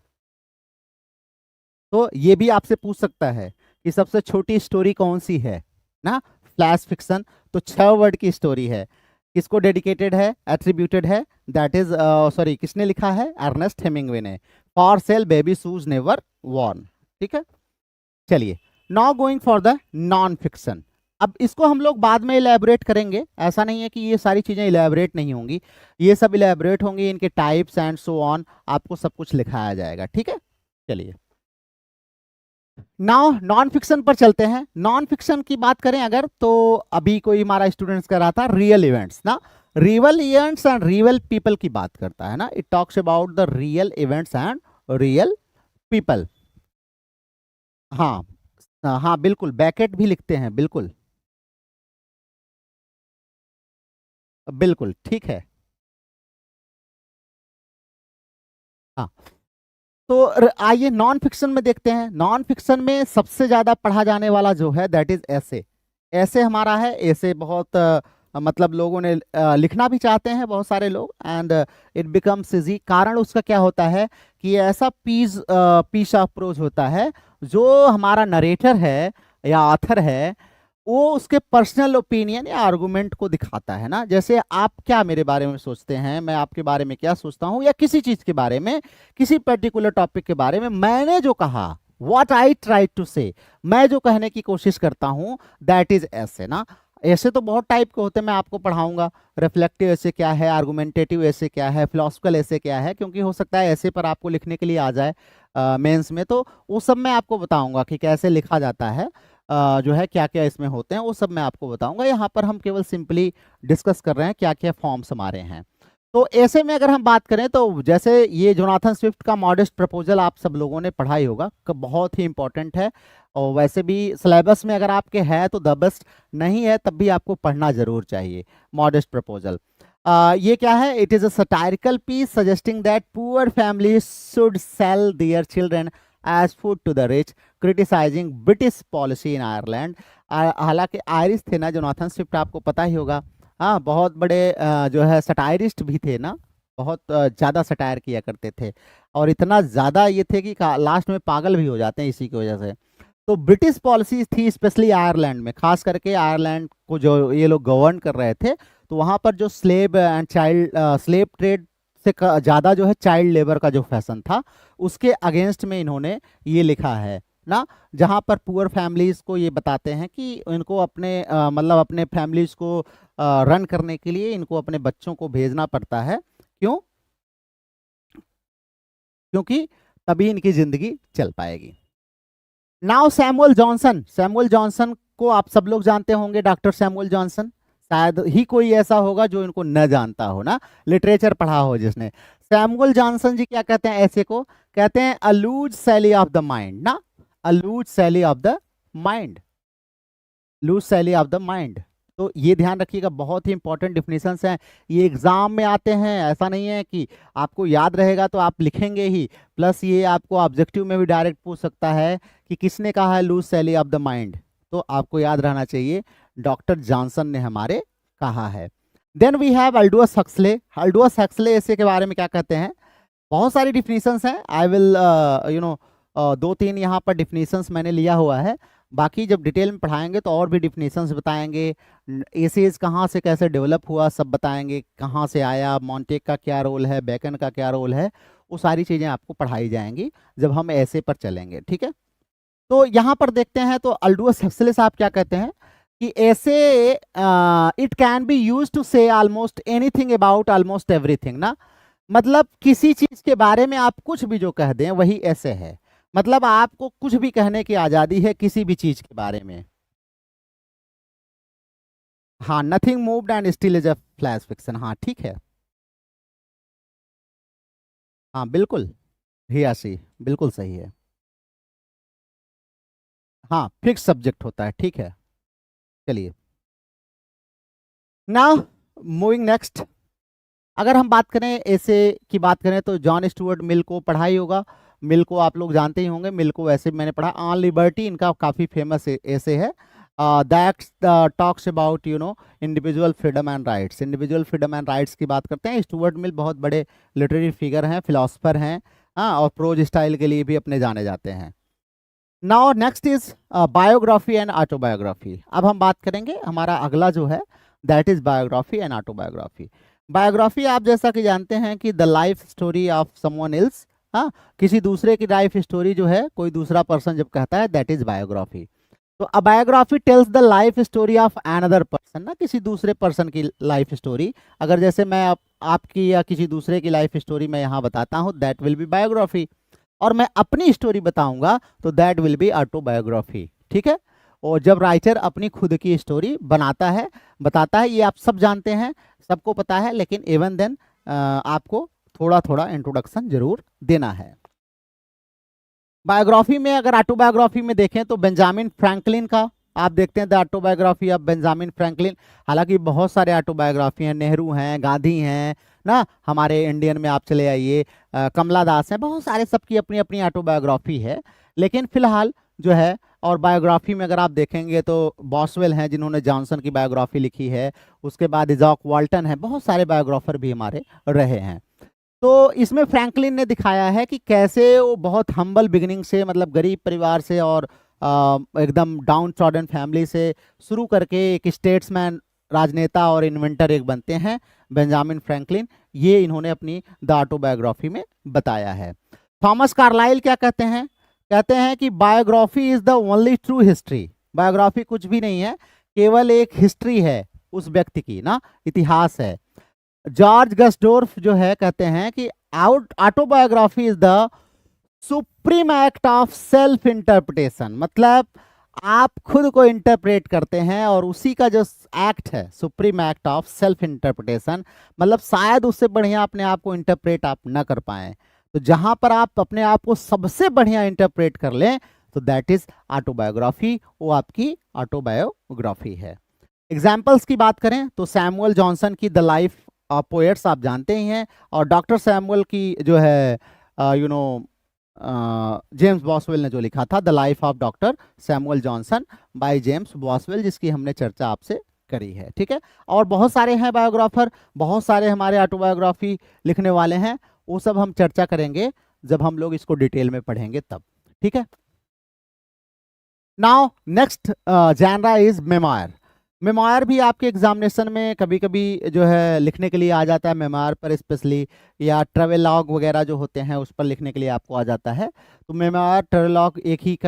S1: तो ये भी आपसे पूछ सकता है कि सबसे छोटी स्टोरी कौन सी है ना, फ्लैश फिक्शन तो 6 वर्ड की स्टोरी है। किसको डेडिकेटेड है, एट्रीब्यूटेड है? दैट इज सॉरी, किसने लिखा है? अर्नेस्ट हेमिंग्वे ने। For sale baby shoes never worn. ठीक है, चलिए now going for the non fiction. अब इसको हम लोग बाद में इलेबोरेट करेंगे, ऐसा नहीं है कि ये सारी चीजें इलेबोरेट नहीं होंगी, ये सब इलेबोरेट होंगी, इनके टाइप्स एंड सो ऑन आपको सब कुछ लिखाया जाएगा। ठीक है, चलिए नाउ नॉन फिक्शन पर चलते हैं। नॉन फिक्शन की बात करें अगर, तो अभी कोई हमारा स्टूडेंट्स कर रहा था रियल इवेंट्स ना, real events and real people की बात करता है ना, it talks about the real events and real people. हाँ हाँ बिल्कुल, बैकेट भी लिखते हैं, बिल्कुल बिल्कुल ठीक है। हाँ, तो आइए नॉन फिक्शन में देखते हैं। नॉन फिक्शन में सबसे ज्यादा पढ़ा जाने वाला जो है दैट इज ऐसे। ऐसे हमारा है, ऐसे बहुत मतलब लोगों ने लिखना भी चाहते हैं बहुत सारे लोग, एंड इट बिकम्स इजी। कारण उसका क्या होता है कि ये ऐसा पीस अप्रोच होता है, जो हमारा नरेटर है या ऑथर है, वो उसके पर्सनल ओपिनियन या आर्गुमेंट को दिखाता है ना। जैसे आप क्या मेरे बारे में सोचते हैं, मैं आपके बारे में क्या सोचता हूँ, या किसी चीज के बारे में, किसी पर्टिकुलर टॉपिक के बारे में मैंने जो कहा, व्हाट आई ट्राई टू से, मैं जो कहने की कोशिश करता हूँ, दैट इज ऐसे ना। ऐसे तो बहुत टाइप के होते हैं, मैं आपको पढ़ाऊंगा। रिफ्लेक्टिव ऐसे क्या है, आर्गुमेंटेटिव ऐसे क्या है, फिलोसफिकल ऐसे क्या है, क्योंकि हो सकता है ऐसे पर आपको लिखने के लिए आ जाए मेंस में, तो वो सब मैं आपको बताऊंगा कि कैसे लिखा जाता है। जो है क्या क्या इसमें होते हैं वो सब मैं आपको बताऊंगा। यहाँ पर हम केवल सिंपली डिस्कस कर रहे हैं क्या क्या फॉर्म्स हमारे हैं। तो ऐसे में अगर हम बात करें, तो जैसे ये जोनाथन स्विफ्ट का मॉडेस्ट प्रपोजल आप सब लोगों ने पढ़ा ही होगा, बहुत ही इंपॉर्टेंट है। और वैसे भी सिलेबस में अगर आपके है तो द बेस्ट, नहीं है तब भी आपको पढ़ना जरूर चाहिए मॉडेस्ट प्रपोजल। ये क्या है? It is a satirical piece suggesting that poor family should sell their children as food to the rich, criticising British policy in Ireland. हालांकि आयरिश थे ना जोनाथन स्विफ्ट, आपको पता ही होगा। हाँ, बहुत बड़े जो है सटायरिस्ट भी थे ना, बहुत ज़्यादा सटायर किया करते थे, और इतना ज़्यादा ये थे कि लास्ट में पागल भी हो जाते हैं इसी की वजह से। तो ब्रिटिश पॉलिसी थी स्पेशली आयरलैंड में, खास करके आयरलैंड को जो ये लोग गवर्न कर रहे थे, तो वहाँ पर जो slab and child slab trade से ज़्यादा जो है चाइल्ड लेबर का जो फैशन था, उसके अगेंस्ट में इन्होंने ये लिखा है ना। जहाँ पर पुअर फैमिलीज को ये बताते हैं कि इनको अपने मतलब अपने फैमिलीज को रन करने के लिए इनको अपने बच्चों को भेजना पड़ता है। क्यों? क्योंकि तभी इनकी जिंदगी चल पाएगी। Now Samuel Johnson, Samuel Johnson को आप सब लोग जानते होंगे, डॉक्टर सैमुअल जॉनसन। शायद ही कोई ऐसा होगा जो इनको न जानता हो ना, लिटरेचर पढ़ा हो जिसने। सैमुअल जॉनसन जी क्या कहते हैं ऐसे को? कहते हैं a loose sally of the mind ना, a loose sally of the mind, loose sally of the mind. तो ये ध्यान रखिएगा, बहुत ही इंपॉर्टेंट डिफिनीशंस हैं, ये एग्जाम में आते हैं। ऐसा नहीं है कि आपको याद रहेगा तो आप लिखेंगे ही, प्लस ये आपको ऑब्जेक्टिव में भी डायरेक्ट पूछ सकता है कि किसने कहा है loose sally of the mind, तो आपको याद रहना चाहिए डॉक्टर जॉनसन ने हमारे कहा है। Then we have Aldous Huxley. Aldous Huxley ऐसे के बारे में क्या कहते हैं? बहुत सारी डिफिनीशंस हैं, आई विल यू नो दो तीन यहाँ पर डिफिनीशंस मैंने लिया हुआ है, बाकी जब डिटेल में पढ़ाएंगे तो और भी डिफिनीशंस बताएंगे। एसेज कहाँ से कैसे डेवलप हुआ सब बताएंगे, कहाँ से आया, मॉन्टेक का क्या रोल है, बेकन का क्या रोल है, वो सारी चीज़ें आपको पढ़ाई जाएंगी जब हम ऐसे पर चलेंगे। ठीक है, तो यहाँ पर देखते हैं, तो अल्डोस हक्सले साहब क्या कहते हैं कि ऐसे it can be used to say almost anything about almost everything ना, मतलब किसी चीज के बारे में आप कुछ भी जो कह दें वही ऐसे है, मतलब आपको कुछ भी कहने की आजादी है किसी भी चीज के बारे में। हाँ, nothing moved and still is a flash fiction, हाँ ठीक है। हाँ बिल्कुल, ही या सी बिल्कुल सही है। हाँ, फिक्स सब्जेक्ट होता है, ठीक है। चलिए नाउ मूविंग नेक्स्ट। अगर हम बात करें ऐसे की बात करें, तो जॉन स्टुअर्ट मिल को पढ़ा ही होगा, मिल को आप लोग जानते ही होंगे, मिल को वैसे भी मैंने पढ़ा। ऑन लिबर्टी इनका काफ़ी फेमस ऐसे है, that talks about you know individual freedom and rights. Individual freedom and rights की बात करते हैं। स्टुअर्ट मिल बहुत बड़े लिटरेरी फिगर हैं, फिलोसफर हैं, हाँ, और प्रोज स्टाइल के लिए भी अपने जाने जाते हैं। Now next is biography and autobiography. अब हम बात करेंगे, हमारा अगला जो है that is biography and autobiography. Biography आप जैसा कि जानते हैं कि the life story of someone else, हाँ, किसी दूसरे की लाइफ स्टोरी जो है कोई दूसरा पर्सन जब कहता है दैट इज बायोग्राफी। तो a biography tells the life story of another person, ना किसी दूसरे पर्सन की लाइफ स्टोरी। अगर जैसे मैं आपकी या किसी दूसरे की लाइफ स्टोरी मैं यहाँ बताता हूँ दैट विल बी बायोग्राफी, और मैं अपनी स्टोरी बताऊंगा तो दैट विल बी ऑटोबायोग्राफी। ठीक है। और जब राइटर अपनी खुद की स्टोरी बनाता है, बताता है, ये आप सब जानते हैं, सबको पता है, लेकिन इवन देन आपको थोड़ा थोड़ा इंट्रोडक्शन जरूर देना है। बायोग्राफी में अगर ऑटोबायोग्राफी में देखें तो बेंजामिन फ्रैंकलिन का आप देखते हैं the autobiography of Benjamin Franklin. हालांकि बहुत सारे ऑटोबायोग्राफी हैं, नेहरू हैं, गांधी हैं ना, हमारे इंडियन में आप चले आइए, कमला दास हैं, बहुत सारे, सबकी अपनी अपनी ऑटोबायोग्राफी है। लेकिन फिलहाल जो है, और बायोग्राफी में अगर आप देखेंगे तो बॉसवेल हैं जिन्होंने जॉनसन की बायोग्राफी लिखी है, उसके बाद इज़ाक वाल्टन है, बहुत सारे बायोग्राफर भी हमारे रहे हैं। तो इसमें फ्रैंकलिन ने दिखाया है कि कैसे वो बहुत हम्बल बिगिनिंग से, मतलब गरीब परिवार से और एकदम डाउन ट्रॉडन फैमिली से शुरू करके एक स्टेट्समैन, राजनेता और इन्वेंटर एक बनते हैं बेंजामिन फ्रैंकलिन। ये इन्होंने अपनी द ऑटोबायोग्राफी में बताया है। थॉमस कार्लाइल क्या कहते हैं? कहते हैं कि biography is the only true history. Biography कुछ भी नहीं है, केवल एक हिस्ट्री है उस व्यक्ति की, ना, इतिहास है। जॉर्ज गस्डोर्फ जो है कहते हैं कि autobiography is the supreme act of self interpretation, मतलब आप खुद को इंटरप्रेट करते हैं और उसी का जो एक्ट है supreme act of self interpretation, मतलब शायद उससे बढ़िया अपने आप को इंटरप्रेट आप ना कर पाए। तो जहां पर आप अपने आप को सबसे बढ़िया इंटरप्रेट कर लें तो दैट इज ऑटोबायोग्राफी, वो आपकी ऑटोबायोग्राफी है। एग्जाम्पल्स की बात करें तो सैमुअल जॉनसन की द लाइफ ऑफ पोएट्स आप जानते ही हैं, और डॉक्टर सैमुअल की जो है जेम्स बॉसवेल ने जो लिखा था the life of doctor Samuel Johnson by James Boswell, जिसकी हमने चर्चा आपसे करी है। ठीक है। और बहुत सारे हैं बायोग्राफर, बहुत सारे हमारे ऑटोबायोग्राफी लिखने वाले हैं, वो सब हम चर्चा करेंगे जब हम लोग इसको डिटेल में पढ़ेंगे तब। ठीक है। Now next genre is memoir. Memoir भी आपके एग्जामिनेशन में कभी कभी जो है लिखने के लिए आ जाता है, मेमोयर पर स्पेशली, या ट्रेवेलॉग वगैरह जो होते हैं उस पर लिखने के लिए आपको आ जाता है। तो मेमोयर ट्रेवेलॉग एक ही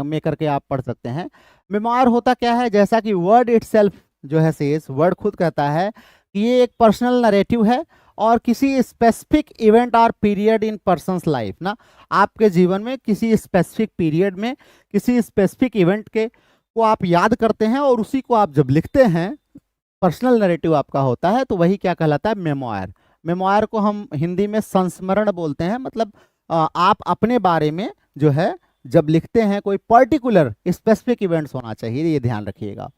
S1: में करके आप पढ़ सकते हैं। मेमोयर होता क्या है, जैसा कि वर्ड इटसेल्फ जो है सेज, वर्ड खुद कहता है कि ये एक पर्सनल नरेटिव है और किसी स्पेसिफिक इवेंट और पीरियड इन पर्सनस लाइफ, ना, आपके जीवन में किसी स्पेसिफिक पीरियड में किसी स्पेसिफिक इवेंट के को आप याद करते हैं और उसी को आप जब लिखते हैं, पर्सनल नैरेटिव आपका होता है, तो वही क्या कहलाता है, मेमोयर। मेमोयर को हम हिंदी में संस्मरण बोलते हैं, मतलब आप अपने बारे में जो है जब लिखते हैं कोई पर्टिकुलर स्पेसिफिक इवेंट्स होना चाहिए, ये ध्यान रखिएगा।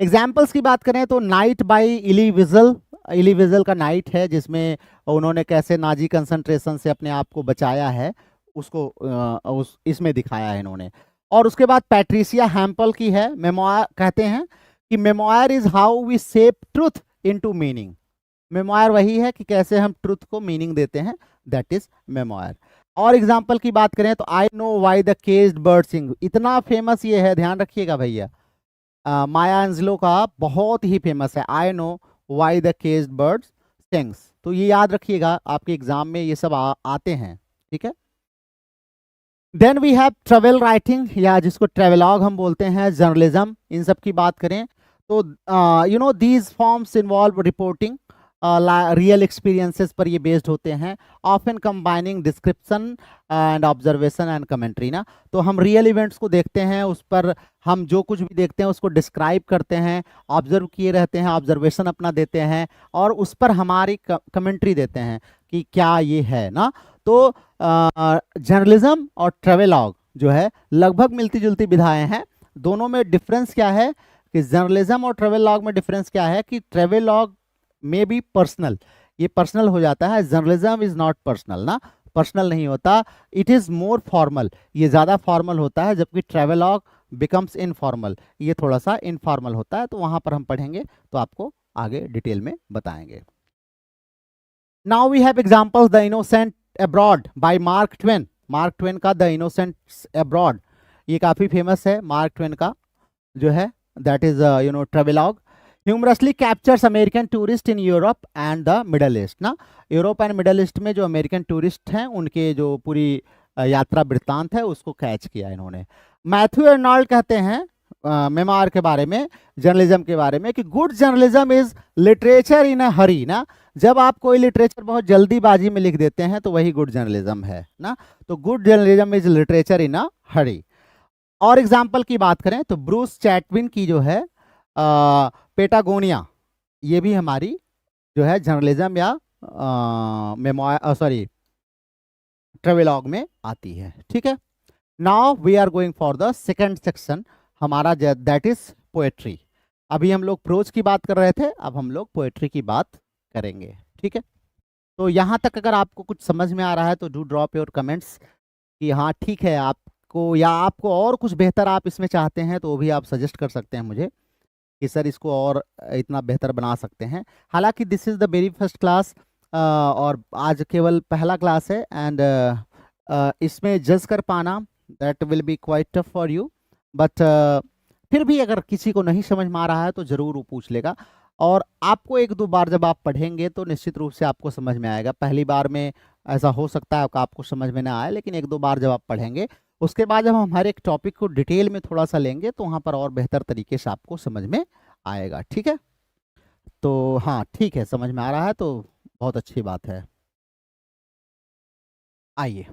S1: एग्जाम्पल्स की बात करें तो नाइट बाय इली विजल, इली विजल का नाइट है जिसमें उन्होंने कैसे नाजी कंसंट्रेशन से अपने आप को बचाया है, उसको इसमें दिखाया है इन्होंने। और उसके बाद पैट्रिसिया हैम्पल की है, मेमोयर कहते हैं कि memoir is how V shape truth into meaning. Memoir वही है कि कैसे हम ट्रुथ को मीनिंग देते हैं, दैट इज मेमोयर। और एग्जाम्पल की बात करें तो I know why the caged bird sing, इतना फेमस ये है, ध्यान रखिएगा भैया, माया एंजेलो का बहुत ही फेमस है, आई know why the caged bird sings. तो ये याद रखिएगा, आपके एग्जाम में ये सब आते हैं। ठीक है। Then we have travel writing, या जिसको ट्रेवलॉग हम बोलते हैं, जर्नलिज्म, इन सब की बात करें तो you know these forms involve reporting real experiences पर ये बेस्ड होते हैं, often combining description and observation and commentary, ना। तो हम रियल इवेंट्स को देखते हैं, उस पर हम जो कुछ भी देखते हैं उसको डिस्क्राइब करते हैं, ऑब्जर्व किए रहते हैं, ऑब्जर्वेशन अपना देते हैं और उस पर हमारी कमेंट्री देते हैं कि क्या ये है, ना। तो जर्नलिज्म और ट्रेवलॉग जो है लगभग मिलती जुलती विधाएं हैं। दोनों में डिफरेंस क्या है कि जर्नलिज्म और ट्रेवलॉग में डिफरेंस क्या है कि ट्रेवलॉग में भी पर्सनल, ये पर्सनल हो जाता है, जर्नलिज्म इज नॉट पर्सनल, ना, पर्सनल नहीं होता, इट इज मोर फॉर्मल, ये ज्यादा फॉर्मल होता है, जबकि ट्रेवलॉग बिकम्स इनफॉर्मल, ये थोड़ा सा इनफॉर्मल होता है। तो वहां पर हम पढ़ेंगे तो आपको आगे डिटेल में बताएंगे। Now we have examples, the innocent abroad by Mark Twain. Mark Twain का द इनोसेंट अब्रॉड ये काफी फेमस है, मार्क ट्वेन का जो है, that is you know travelogue. Humorously captures American tourist in Europe and the middle east ना। Europe and middle east में जो अमेरिकन टूरिस्ट हैं उनके जो पूरी यात्रा वृत्तांत है उसको कैच किया इन्होंने। मैथ्यू अर्नोल्ड कहते हैं मेमार के बारे में, जर्नलिज्म के बारे में, कि good journalism is literature in a hurry ना। जब आप कोई लिटरेचर बहुत जल्दीबाजी में लिख देते हैं तो वही गुड जर्नलिज्म है ना। तो good journalism is literature in a hurry. और एग्जाम्पल की बात करें तो ब्रूस चैटविन की जो है पेटागोनिया, ये भी हमारी जो है जर्नलिज्म या मेमोयर सॉरी ट्रेवेलॉग में आती है। ठीक है, now we are going for the second section हमारा, दैट इज पोएट्री। अभी हम लोग प्रोज की बात कर रहे थे, अब हम लोग पोएट्री की बात करेंगे। ठीक है, तो यहाँ तक अगर आपको कुछ समझ में आ रहा है तो डू ड्रॉप योर कमेंट्स कि हाँ ठीक है आपको, या आपको और कुछ बेहतर आप इसमें चाहते हैं तो वो भी आप सजेस्ट कर सकते हैं मुझे कि सर इसको और इतना बेहतर बना सकते हैं। हालांकि this is the very first class और आज केवल पहला क्लास है, एंड इसमें जज कर पाना that will B quite tough for you, but फिर भी अगर किसी को नहीं समझ में आ रहा है तो ज़रूर वो पूछ लेगा। और आपको एक दो बार जब आप पढ़ेंगे तो निश्चित रूप से आपको समझ में आएगा। पहली बार में ऐसा हो सकता है कि आपको समझ में ना आए, लेकिन एक दो बार जब आप पढ़ेंगे उसके बाद जब हम हर एक टॉपिक को डिटेल में थोड़ा सा लेंगे तो वहाँ पर और बेहतर तरीके से आपको समझ में आएगा। ठीक है, तो हाँ ठीक है, समझ में आ रहा है तो बहुत अच्छी बात है। आइए,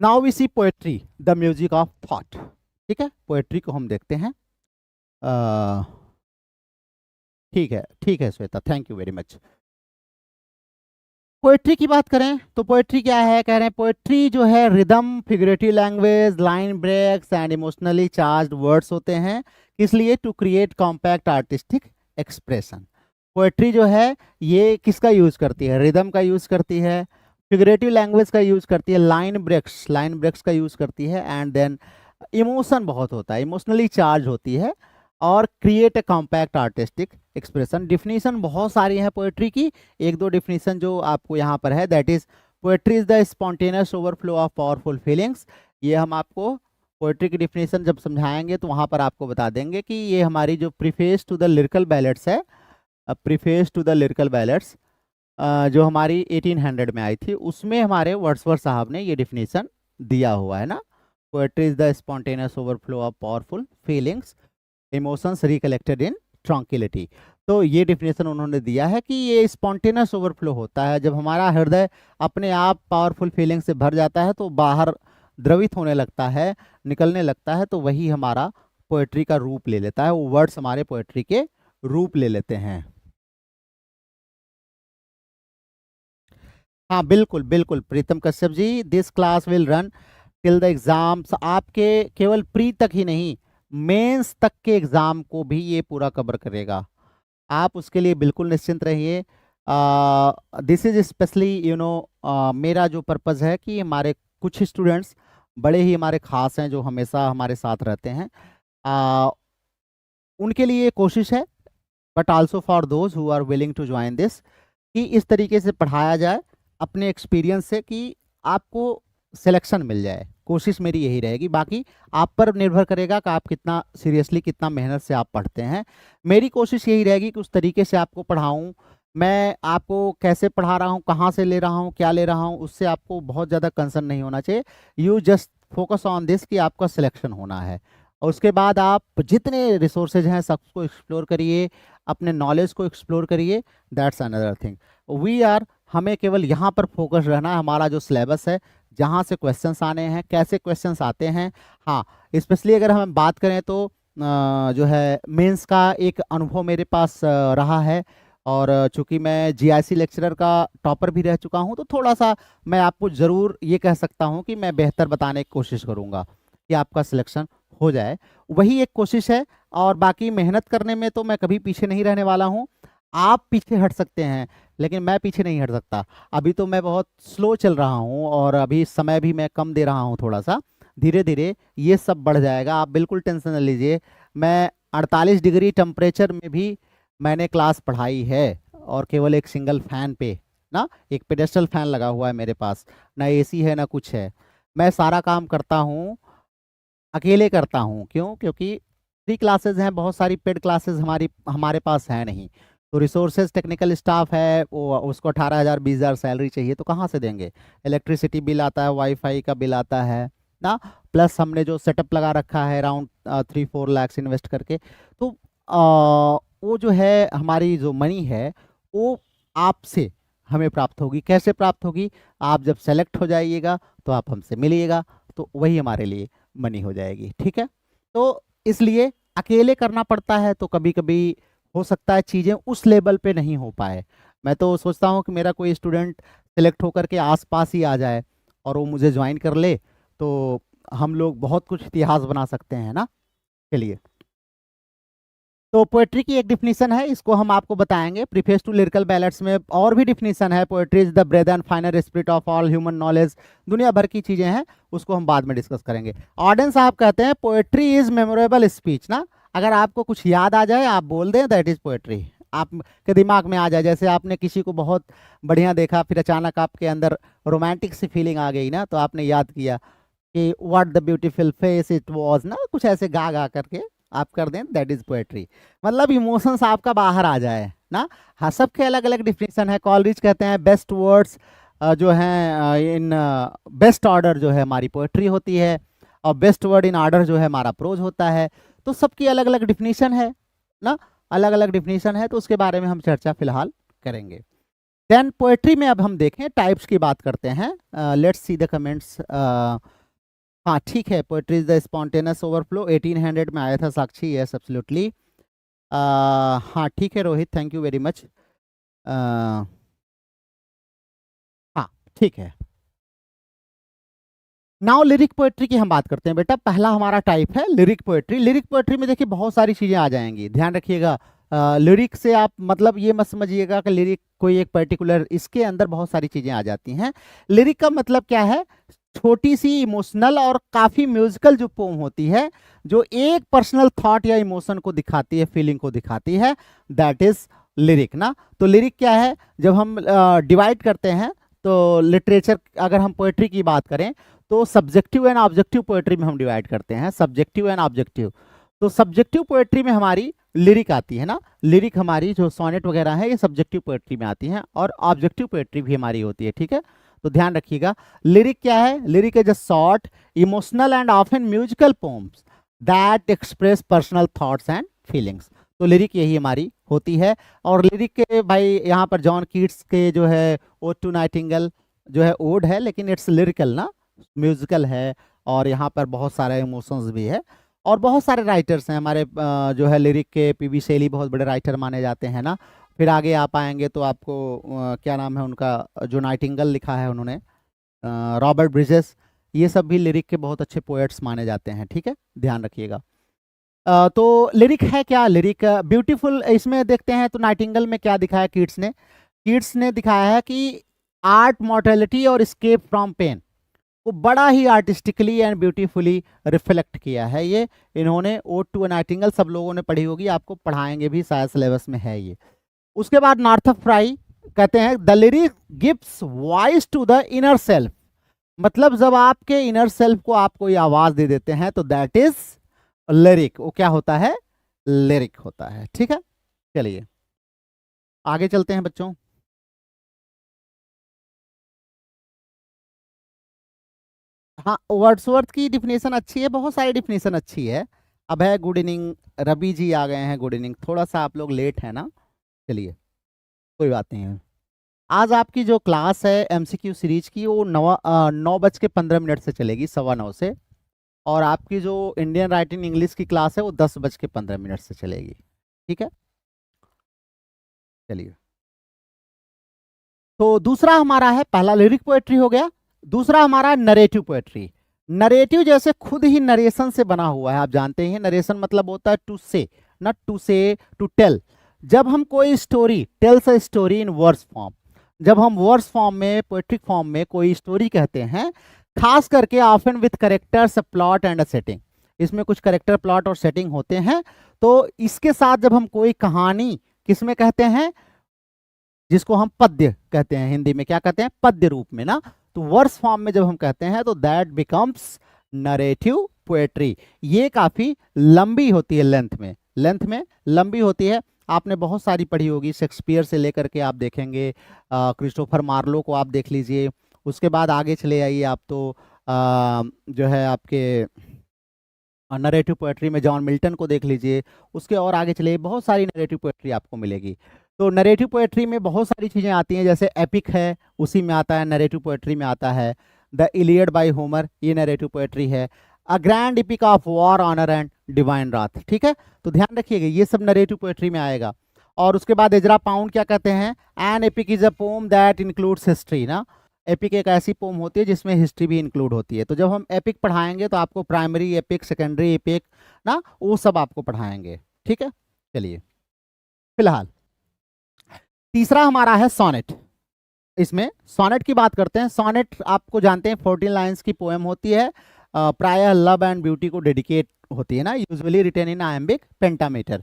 S1: now we see poetry the music of thought. ठीक है, पोएट्री को हम देखते हैं। ठीक है Shweta, thank you very much. Poetry की बात करें तो पोएट्री क्या है, कह रहे हैं पोएट्री जो है rhythm, figurative language, line breaks and emotionally charged words होते हैं। किस लिए? To create compact artistic expression. Poetry जो है ये किसका यूज करती है? रिदम का यूज करती है, फिगरेटिव लैंग्वेज का यूज करती है, लाइन ब्रेक्स का यूज करती है, एंड देन इमोशन बहुत होता है, इमोशनली चार्ज होती है, और create a compact artistic expression. Definition बहुत सारी है पोएट्री की, एक दो डिफिनीशन जो आपको यहाँ पर है, that is poetry is the spontaneous overflow of powerful feelings. ये हम आपको पोएट्री की डिफिनीशन जब समझाएंगे तो वहाँ पर आपको बता देंगे कि ये हमारी जो preface to the Lyrical Ballads है, preface to the Lyrical Ballads जो हमारी 1800 में आई थी, उसमें हमारे वर्ड्सवर्थ साहब ने ये डिफिनीशन दिया हुआ है ना। Poetry is the spontaneous overflow of powerful feelings, emotions recollected in tranquillity. तो ये डिफिनेशन उन्होंने दिया है कि ये स्पॉन्टेनियस ओवरफ्लो होता है जब हमारा हृदय अपने आप पावरफुल फीलिंग से भर जाता है तो बाहर द्रवित होने लगता है, निकलने लगता है, तो वही हमारा पोएट्री का रूप ले लेता है, वो वर्ड्स हमारे पोएट्री के रूप ले लेते हैं। हाँ बिल्कुल बिल्कुल Pritam Kashyap ji, this class will run till the exams. आपके केवल प्री तक ही नहीं, मेंस तक के एग्जाम को भी ये पूरा कवर करेगा, आप उसके लिए बिल्कुल निश्चिंत रहिए। दिस इज स्पेशली मेरा जो पर्पज़ है कि हमारे कुछ स्टूडेंट्स बड़े ही हमारे खास हैं जो हमेशा हमारे साथ रहते हैं, उनके लिए कोशिश है, but also for those who are willing to join this, कि इस तरीके से पढ़ाया जाए अपने एक्सपीरियंस से कि आपको सिलेक्शन मिल जाए। कोशिश मेरी यही रहेगी, बाकी आप पर निर्भर करेगा कि आप कितना सीरियसली, कितना मेहनत से आप पढ़ते हैं। मेरी कोशिश यही रहेगी कि उस तरीके से आपको पढ़ाऊँ। मैं आपको कैसे पढ़ा रहा हूँ, कहाँ से ले रहा हूँ, क्या ले रहा हूँ, उससे आपको बहुत ज़्यादा कंसर्न नहीं होना चाहिए। You just focus on this कि आपका सिलेक्शन होना है, और उसके बाद आप जितने रिसोर्सेज हैं सबको एक्सप्लोर करिए, अपने नॉलेज को एक्सप्लोर करिए, दैट्स अनदर थिंग। हमें केवल यहाँ पर फोकस रहना है, हमारा जो सिलेबस है, जहाँ से क्वेश्चंस आने हैं, कैसे क्वेश्चंस आते हैं। हाँ, स्पेशली अगर हम बात करें तो जो है मेंस का एक अनुभव मेरे पास रहा है, और चूंकि मैं जीआईसी लेक्चरर का टॉपर भी रह चुका हूँ तो थोड़ा सा मैं आपको ज़रूर ये कह सकता हूँ कि मैं बेहतर बताने की कोशिश करूँगा कि आपका सिलेक्शन हो जाए, वही एक कोशिश है। और बाकी मेहनत करने में तो मैं कभी पीछे नहीं रहने वाला हूँ। आप पीछे हट सकते हैं लेकिन मैं पीछे नहीं हट सकता। अभी तो मैं बहुत स्लो चल रहा हूँ और अभी समय भी मैं कम दे रहा हूँ थोड़ा सा, धीरे धीरे ये सब बढ़ जाएगा, आप बिल्कुल टेंशन न लीजिए। मैं 48 डिग्री टेम्परेचर में भी मैंने क्लास पढ़ाई है, और केवल एक सिंगल फैन पे ना, एक पेडेस्टल फैन लगा हुआ है मेरे पास, ना एसी है ना कुछ है। मैं सारा काम करता हूँ, अकेले करता हूँ। क्यों? क्योंकि फ्री क्लासेस हैं, बहुत सारी पेड क्लासेस हमारे पास है नहीं। तो रिसोर्सेज टेक्निकल स्टाफ है, वो उसको 18,000 20,000 सैलरी चाहिए, तो कहाँ से देंगे? इलेक्ट्रिसिटी बिल आता है, वाईफाई का बिल आता है ना, प्लस हमने जो सेटअप लगा रखा है अराउंड 3-4 लाख इन्वेस्ट करके। तो वो जो है हमारी जो मनी है वो आपसे हमें प्राप्त होगी। कैसे प्राप्त होगी? आप जब सेलेक्ट हो जाइएगा तो आप हमसे मिलिएगा, तो वही हमारे लिए मनी हो जाएगी। ठीक है, तो इसलिए अकेले करना पड़ता है, तो कभी कभी हो सकता है चीज़ें उस लेवल पे नहीं हो पाए। मैं तो सोचता हूँ कि मेरा कोई स्टूडेंट सेलेक्ट होकर के आसपास ही आ जाए और वो मुझे ज्वाइन कर ले, तो हम लोग बहुत कुछ इतिहास बना सकते हैं ना। चलिए, तो पोएट्री की एक डिफिनीशन है, इसको हम आपको बताएंगे। प्रीफेस टू लिरिकल बैलेट्स में और भी डिफिनीशन है। Poetry is the breath and final spirit of all human knowledge, दुनिया भर की चीजें हैं, उसको हम बाद में डिस्कस करेंगे। ऑर्डन साहब कहते हैं पोएट्री इज मेमोरेबल स्पीच ना, अगर आपको कुछ याद आ जाए आप बोल दें दैट इज पोएट्री, आपके दिमाग में आ जाए। जैसे आपने किसी को बहुत बढ़िया देखा, फिर अचानक आपके अंदर रोमांटिक सी फीलिंग आ गई ना, तो आपने याद किया कि what the beautiful face it was ना, कुछ ऐसे गा गा करके आप कर दें, दैट इज पोएट्री। मतलब इमोशंस आपका बाहर आ जाए ना। हाँ, सबके अलग अलग डिफिनेशन है। कॉलरिज कहते हैं बेस्ट वर्ड्स जो हैं इन बेस्ट ऑर्डर जो है हमारी पोएट्री होती है, और बेस्ट वर्ड इन ऑर्डर जो है हमारा प्रोज होता है। तो सबकी अलग अलग डिफिनीशन है ना, अलग अलग डिफिनीशन है, तो उसके बारे में हम चर्चा फिलहाल करेंगे। देन पोएट्री में अब हम देखें टाइप्स की बात करते हैं। Let's see the comments. हाँ ठीक है, poetry is the spontaneous overflow, 1800 में आया था साक्षी, यस एब्सोल्युटली। हाँ ठीक है Rohit, thank you very much. हाँ ठीक है, नाउ लिरिक पोएट्री की हम बात करते हैं बेटा। पहला हमारा टाइप है लिरिक पोएट्री। लिरिक पोएट्री में देखिए बहुत सारी चीजें आ जाएंगी, ध्यान रखिएगा। लिरिक से आप मतलब ये मत समझिएगा कि लिरिक कोई एक पर्टिकुलर, इसके अंदर बहुत सारी चीजें आ जाती हैं। लिरिक का मतलब क्या है? छोटी सी इमोशनल और काफी म्यूजिकल जो पोम होती है, जो एक पर्सनल थॉट या इमोशन को दिखाती है, फीलिंग को दिखाती है, दैट इज लिरिक ना। तो लिरिक क्या है? जब हम डिवाइड करते हैं तो लिटरेचर, अगर हम पोएट्री की बात करें तो सब्जेक्टिव एंड ऑब्जेक्टिव पोएट्री में हम डिवाइड करते हैं, सब्जेक्टिव एंड ऑब्जेक्टिव। तो सब्जेक्टिव पोएट्री में हमारी लिरिक आती है ना, लिरिक हमारी जो सोनेट वगैरह है ये सब्जेक्टिव पोएट्री में आती है, और ऑब्जेक्टिव पोएट्री भी हमारी होती है। ठीक है, तो ध्यान रखिएगा। लिरिक क्या है? Lyric is a short emotional and often musical poems that express personal thoughts and feelings. तो लिरिक यही हमारी होती है। और लिरिक के भाई यहाँ पर जॉन कीट्स के जो है ओड टू नाइटिंगेल जो है ओड है, लेकिन इट्स लिरिकल ना, म्यूजिकल है, और यहाँ पर बहुत सारे इमोशंस भी है। और बहुत सारे राइटर्स हैं हमारे जो है लिरिक के, पीबी शेली बहुत बड़े राइटर माने जाते हैं ना। फिर आगे आप आएंगे तो आपको क्या नाम है उनका, जो नाइटिंगेल लिखा है उन्होंने, रॉबर्ट ब्रिजेस, ये सब भी लिरिक के बहुत अच्छे पोएट्स माने जाते हैं। ठीक है, ध्यान रखिएगा। तो लिरिक है क्या? लिरिक ब्यूटीफुल, इसमें देखते हैं तो नाइटिंगेल में क्या दिखाया कीट्स ने? कीट्स ने दिखाया है कि आर्ट मॉर्टेलिटी और स्केप फ्रॉम पेन को बड़ा ही आर्टिस्टिकली एंड ब्यूटीफुली रिफ्लेक्ट किया है। ये इन्होंने ओड टू नाइटिंगेल, सब लोगों ने पढ़ी होगी, आपको पढ़ाएंगे भी, शायद सिलेबस में है ये। उसके बाद नॉर्थप फ्राई कहते हैं the lyric gives voice to the inner self, मतलब जब आपके इनर सेल्फ को आप कोई आवाज दे देते हैं तो दैट इज लिरिक। वो क्या होता है? लिरिक होता है। ठीक है, चलिए आगे चलते हैं बच्चों। हाँ, वर्ड्सवर्थ की डिफिनेशन अच्छी है, बहुत सारी डिफिनेशन अच्छी है। अब है गुड इवनिंग, रवि जी आ गए हैं, गुड इवनिंग। थोड़ा सा आप लोग लेट है ना, चलिए कोई बात नहीं है। आज आपकी जो क्लास है एमसीक्यू सीरीज की, वो 9:15 से चलेगी, 9:15 से। और आपकी जो इंडियन राइटिंग इंग्लिश की क्लास है वो 10:15 से चलेगी। ठीक है, चलिए। तो दूसरा हमारा है, पहला लिरिक पोएट्री हो गया, दूसरा हमारा नरेटिव पोएट्री। नरेटिव जैसे खुद ही नरेशन से बना हुआ है, आप जानते हैं नरेशन मतलब होता है to say, not to say, to tell. जब हम कोई story, tells a story in verse form, जब हम वर्स फॉर्म में, पोएट्रिक फॉर्म में कोई स्टोरी कहते हैं, खास करके often with characters, plot and a setting, इसमें कुछ करेक्टर, प्लॉट और सेटिंग होते हैं। तो इसके साथ जब हम कोई कहानी, किसमें कहते हैं? जिसको हम पद्य कहते हैं, हिंदी में क्या कहते हैं? पद्य रूप में ना। तो वर्स फॉर्म में जब हम कहते हैं तो दैट बिकम्स नरेटिव पोएट्री, ये काफ़ी लंबी होती है, लेंथ में लंबी होती है। आपने बहुत सारी पढ़ी होगी, शेक्सपियर से लेकर के आप देखेंगे, क्रिस्टोफर मार्लो को आप देख लीजिए, उसके बाद आगे चले आइए आप तो जो है आपके नरेटिव पोएट्री में जॉन मिल्टन को देख लीजिए, उसके और आगे चले बहुत सारी नरेटिव पोएट्री आपको मिलेगी। तो नरेटिव पोएट्री में बहुत सारी चीज़ें आती हैं, जैसे एपिक है उसी में आता है, नरेटिव पोएट्री में आता है। द इलियड बाय होमर, ये नरेटिव पोएट्री है। A grand epic of war, honour and divine wrath, ठीक है, तो ध्यान रखिएगा ये सब नरेटिव पोएट्री में आएगा। और उसके बाद एजरा पाउंड क्या कहते हैं, an epic is a poem that includes history ना। एपिक एक ऐसी पोम होती है जिसमें हिस्ट्री भी इंक्लूड होती है। तो जब हम एपिक पढ़ाएंगे तो आपको प्राइमरी एपिक, सेकेंडरी एपिक ना, वो सब आपको पढ़ाएंगे, ठीक है। चलिए फिलहाल तीसरा हमारा है सोनेट। इसमें सोनेट की बात करते हैं। सोनेट आपको जानते हैं 14 लाइन्स की पोएम होती है, प्रायः लव एंड ब्यूटी को डेडिकेट होती है ना, usually written in iambic pentameter,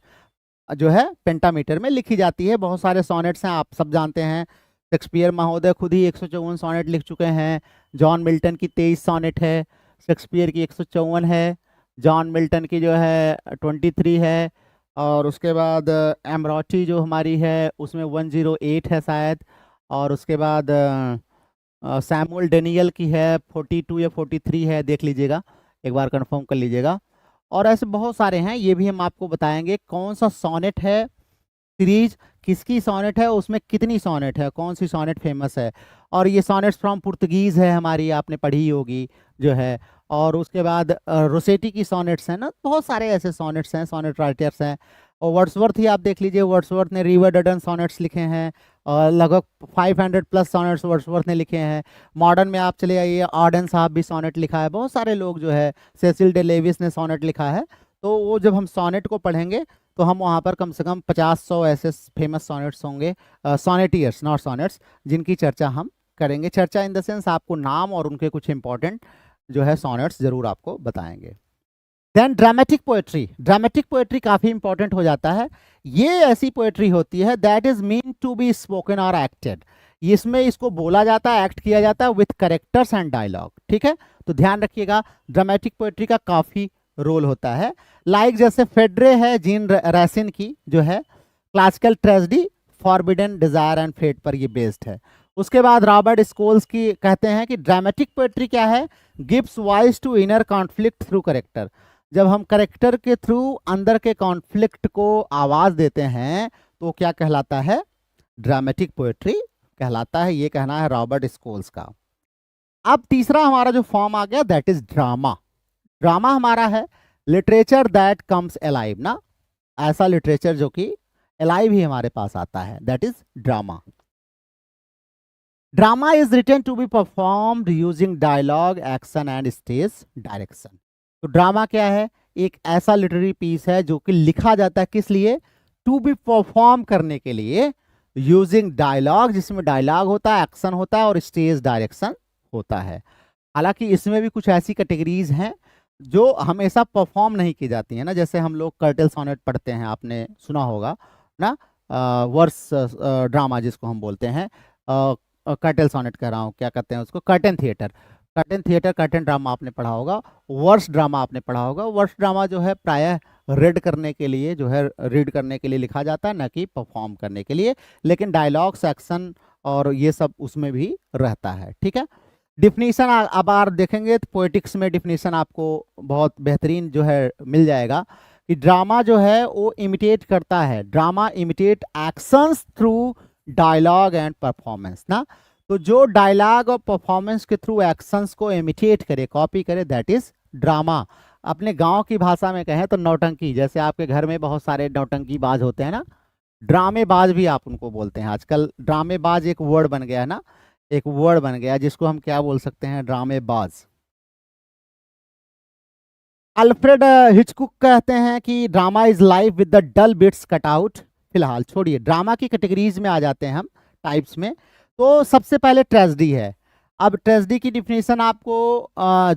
S1: जो है पेंटामीटर में लिखी जाती है। बहुत सारे सोनेट्स हैं, आप सब जानते हैं। शेक्सपियर महोदय खुद ही 154 सोनेट लिख चुके हैं। जॉन मिल्टन की 23 सोनेट है, शेक्सपियर की 154 है, जॉन मिल्टन की जो है 23 है, और उसके बाद एम्ब्रॉटी जो हमारी है उसमें 108 है शायद, और उसके बाद सैमुअल डेनियल की है 42 या 43 है, देख लीजिएगा, एक बार कंफर्म कर लीजिएगा। और ऐसे बहुत सारे हैं, ये भी हम आपको बताएंगे कौन सा सोनेट है, सीरीज किसकी सोनेट है, उसमें कितनी सोनेट है, कौन सी सोनेट फेमस है। और ये सोनेट्स फ्रॉम पुर्तगीज है हमारी, आपने पढ़ी होगी जो है। और उसके बाद रोसेटी की सोनेट्स हैं ना, बहुत सारे ऐसे सोनेट्स हैं, सोनेट राइटर्स हैं। और वर्ड्सवर्थ ही आप देख लीजिए, वर्ड्सवर्थ ने रिवर डडन सोनेट्स लिखे हैं, और लगभग 500 प्लस सोनेट्स वर्ड्सवर्थ ने लिखे हैं। मॉडर्न में आप चले आइए, आर्डन साहब भी सोनेट लिखा है, बहुत सारे लोग जो है, सेसिल डे लेविस ने सोनेट लिखा है। तो वो जब हम सोनेट को पढ़ेंगे तो हम वहाँ पर कम से कम 50-100 ऐसे फेमस सोनेट्स होंगे, सोनेटियर्स नॉट सोनेट्स, जिनकी चर्चा हम करेंगे। चर्चा इन द सेंस आपको नाम और उनके कुछ इंपॉर्टेंट जो है सोनेट्स जरूर आपको बताएंगे। Then dramatic poetry. Dramatic poetry काफ़ी इंपॉर्टेंट हो जाता है। ये ऐसी पोएट्री होती है that is mean to be spoken और एक्टेड, इसमें इसको बोला जाता है, एक्ट किया जाता है विथ करेक्टर्स एंड डायलॉग, ठीक है। तो ध्यान रखिएगा, ड्रामेटिक पोएट्री का काफ़ी रोल होता है। लाइक जैसे फेड्रे है जीन रैसिन की जो है, classical tragedy, forbidden desire and fate पर ये बेस्ड है। उसके बाद रॉबर्ट स्कोल्स की कहते हैं कि ड्रामेटिक पोएट्री क्या है, gives voice to inner conflict through character. जब हम करेक्टर के थ्रू अंदर के कॉन्फ्लिक्ट को आवाज देते हैं तो क्या कहलाता है, ड्रामेटिक पोएट्री कहलाता है। ये कहना है रॉबर्ट स्कोल्स का। अब तीसरा हमारा जो फॉर्म आ गया दैट इज ड्रामा। ड्रामा हमारा है लिटरेचर दैट कम्स अलाइव ना, ऐसा लिटरेचर जो कि अलाइव ही हमारे पास आता है, that is drama. Drama is written to be performed using dialogue, action and stage direction. तो ड्रामा क्या है, एक ऐसा लिटरेरी पीस है जो कि लिखा जाता है किस लिए, टू बी परफॉर्म करने के लिए, यूजिंग डायलॉग, जिसमें डायलॉग होता है, एक्शन होता है और स्टेज डायरेक्शन होता है। हालांकि इसमें भी कुछ ऐसी कैटेगरीज हैं जो हमेशा परफॉर्म नहीं की जाती है ना, जैसे हम लोग कर्टल सोनेट पढ़ते हैं, आपने सुना होगा ना, वर्स ड्रामा जिसको हम बोलते हैं, कर्टल सोनेट कह रहा हूँ, क्या कहते हैं उसको, curtain theatre, curtain theatre, curtain drama आपने पढ़ा होगा, वर्स ड्रामा आपने पढ़ा होगा। वर्स ड्रामा जो है प्रायः रीड करने के लिए, जो है रीड करने के लिए लिखा जाता है, न कि परफॉर्म करने के लिए, लेकिन डायलॉग्स, एक्शन और ये सब उसमें भी रहता है, ठीक है। डिफिनीशन अब आप देखेंगे तो पोएटिक्स में डिफिनीशन आपको बहुत बेहतरीन जो है मिल जाएगा कि ड्रामा जो है वो इमिटेट करता है, drama imitate actions through dialogue and performance ना। तो जो डायलॉग और परफॉर्मेंस के थ्रू एक्शंस को इमिटेट करे, कॉपी करे, दैट इज ड्रामा। अपने गांव की भाषा में कहें तो नौटंकी, जैसे आपके घर में बहुत सारे नौटंकी बाज होते हैं ना, ड्रामेबाज भी आप उनको बोलते हैं। आजकल ड्रामेबाज एक वर्ड बन गया है ना, एक वर्ड बन गया जिसको हम क्या बोल सकते हैं, ड्रामेबाज। अल्फ्रेड हिचकुक कहते हैं कि drama is life with the dull bits cut out. फिलहाल छोड़िए, ड्रामा की कैटेगरीज में आ जाते हैं हम, टाइप्स में। तो सबसे पहले ट्रेजेडी है। अब ट्रेजेडी की डिफिनीशन आपको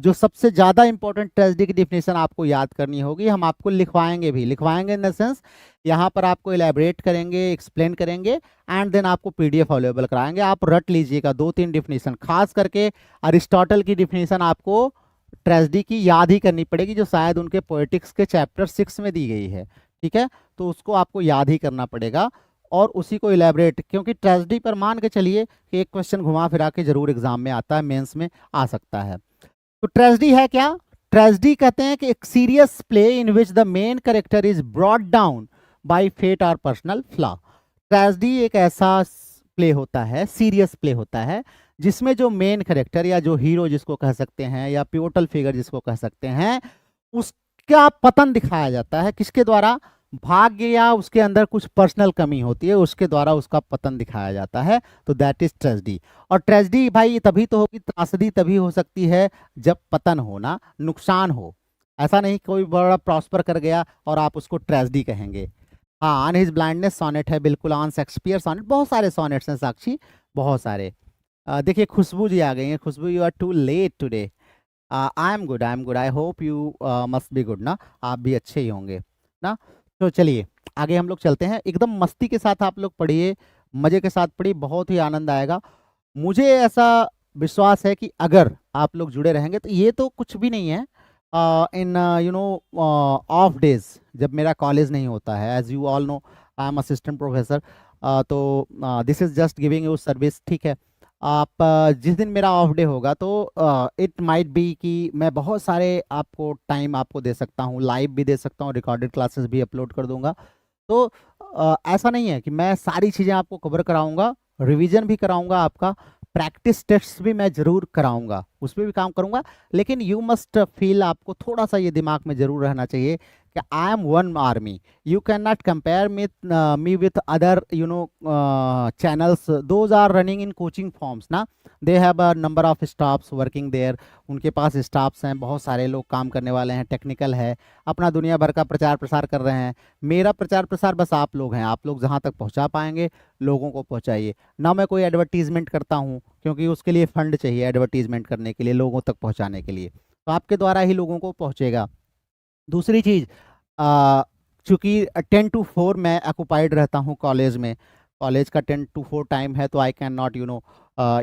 S1: जो सबसे ज़्यादा इंपॉर्टेंट ट्रेजेडी की डिफिनीशन आपको याद करनी होगी, हम आपको लिखवाएंगे भी, लिखवाएंगे इन द सेंस यहाँ पर आपको इलेबरेट करेंगे, एक्सप्लेन करेंगे, एंड देन आपको पीडीएफ अवेलेबल कराएंगे। आप रट लीजिएगा 2-3 डिफिनीशन, खास करके अरिस्टोटल की डिफिनीशन आपको ट्रेजेडी की याद ही करनी पड़ेगी, जो शायद उनके पोएटिक्स के चैप्टर 6 में दी गई है। ठीक है, तो उसको आपको याद ही करना पड़ेगा और उसी को इलेबरेट, क्योंकि ट्रेजेडी पर मान के चलिए कि एक क्वेश्चन घुमा फिरा के जरूर एग्जाम में आता है, मेंस में आ सकता है। तो ट्रेजेडी है क्या? ट्रेजेडी कहते हैं कि एक serious play in which the main character is brought down by fate और पर्सनल फ्लॉ। ट्रेजेडी एक ऐसा प्ले होता है, सीरियस प्ले होता है, जिसमें जो मेन कैरेक्टर या जो हीरो जिसको कह सकते हैं या पिवोटल फिगर जिसको कह सकते हैं, उसका पतन दिखाया जाता है। किसके द्वारा? भाग्य या उसके अंदर कुछ पर्सनल कमी होती है, उसके द्वारा उसका पतन दिखाया जाता है। तो दैट इज ट्रेजेडी। और ट्रेजेडी भाई तभी तो होगी, त्रासदी तभी हो सकती है जब पतन हो ना, नुकसान हो। ऐसा नहीं कोई बड़ा प्रॉस्पर कर गया और आप उसको ट्रेजेडी कहेंगे। हाँ, ऑन हिज ब्लाइंडनेस सॉनेट है, बिल्कुल। ऑन शेक्सपियर सॉनेट, बहुत सारे सॉनेट्स हैं साक्षी, बहुत सारे। देखिए खुशबू जी आ गई हैं। Khushboo, you are too late today. I am good, I am good, I hope you must be good ना, आप भी अच्छे ही होंगे ना। तो चलिए आगे हम लोग चलते हैं। एकदम मस्ती के साथ आप लोग पढ़िए, मजे के साथ पढ़िए, बहुत ही आनंद आएगा। मुझे ऐसा विश्वास है कि अगर आप लोग जुड़े रहेंगे तो ये तो कुछ भी नहीं है। In you know off days, जब मेरा कॉलेज नहीं होता है, as you all know I am assistant professor, तो this is just giving you service. ठीक है, आप जिस दिन मेरा ऑफ डे होगा तो इट माइट बी कि मैं बहुत सारे आपको टाइम आपको दे सकता हूँ, लाइव भी दे सकता हूँ, रिकॉर्डेड क्लासेस भी अपलोड कर दूंगा। तो ऐसा नहीं है कि मैं सारी चीज़ें आपको कवर कराऊंगा, रिवीजन भी कराऊंगा, आपका प्रैक्टिस टेस्ट भी मैं जरूर कराऊंगा, उस पर भी काम करूंगा। लेकिन यू मस्ट फील, आपको थोड़ा सा ये दिमाग में जरूर रहना चाहिए कि I am one army, you can not compare me with other channels, those are running in coaching forms ना, they have a number of staffs working there, उनके पास स्टाफ्स हैं, बहुत सारे लोग काम करने वाले हैं, टेक्निकल है, अपना दुनिया भर का प्रचार प्रसार कर रहे हैं। मेरा प्रचार प्रसार बस आप लोग हैं, आप लोग जहाँ तक पहुँचा पाएंगे लोगों को पहुँचाइए ना। मैं कोई एडवर्टीजमेंट करता हूँ, क्योंकि उसके लिए फंड चाहिए एडवर्टीजमेंट करने के लिए, लोगों तक पहुँचाने के लिए, तो आपके द्वारा ही लोगों को पहुँचेगा। दूसरी चीज़, चूँकि 10 to 4 मैं ऑक्युपाइड रहता हूँ कॉलेज में, कॉलेज का 10 to 4 टाइम है, तो आई कैन नॉट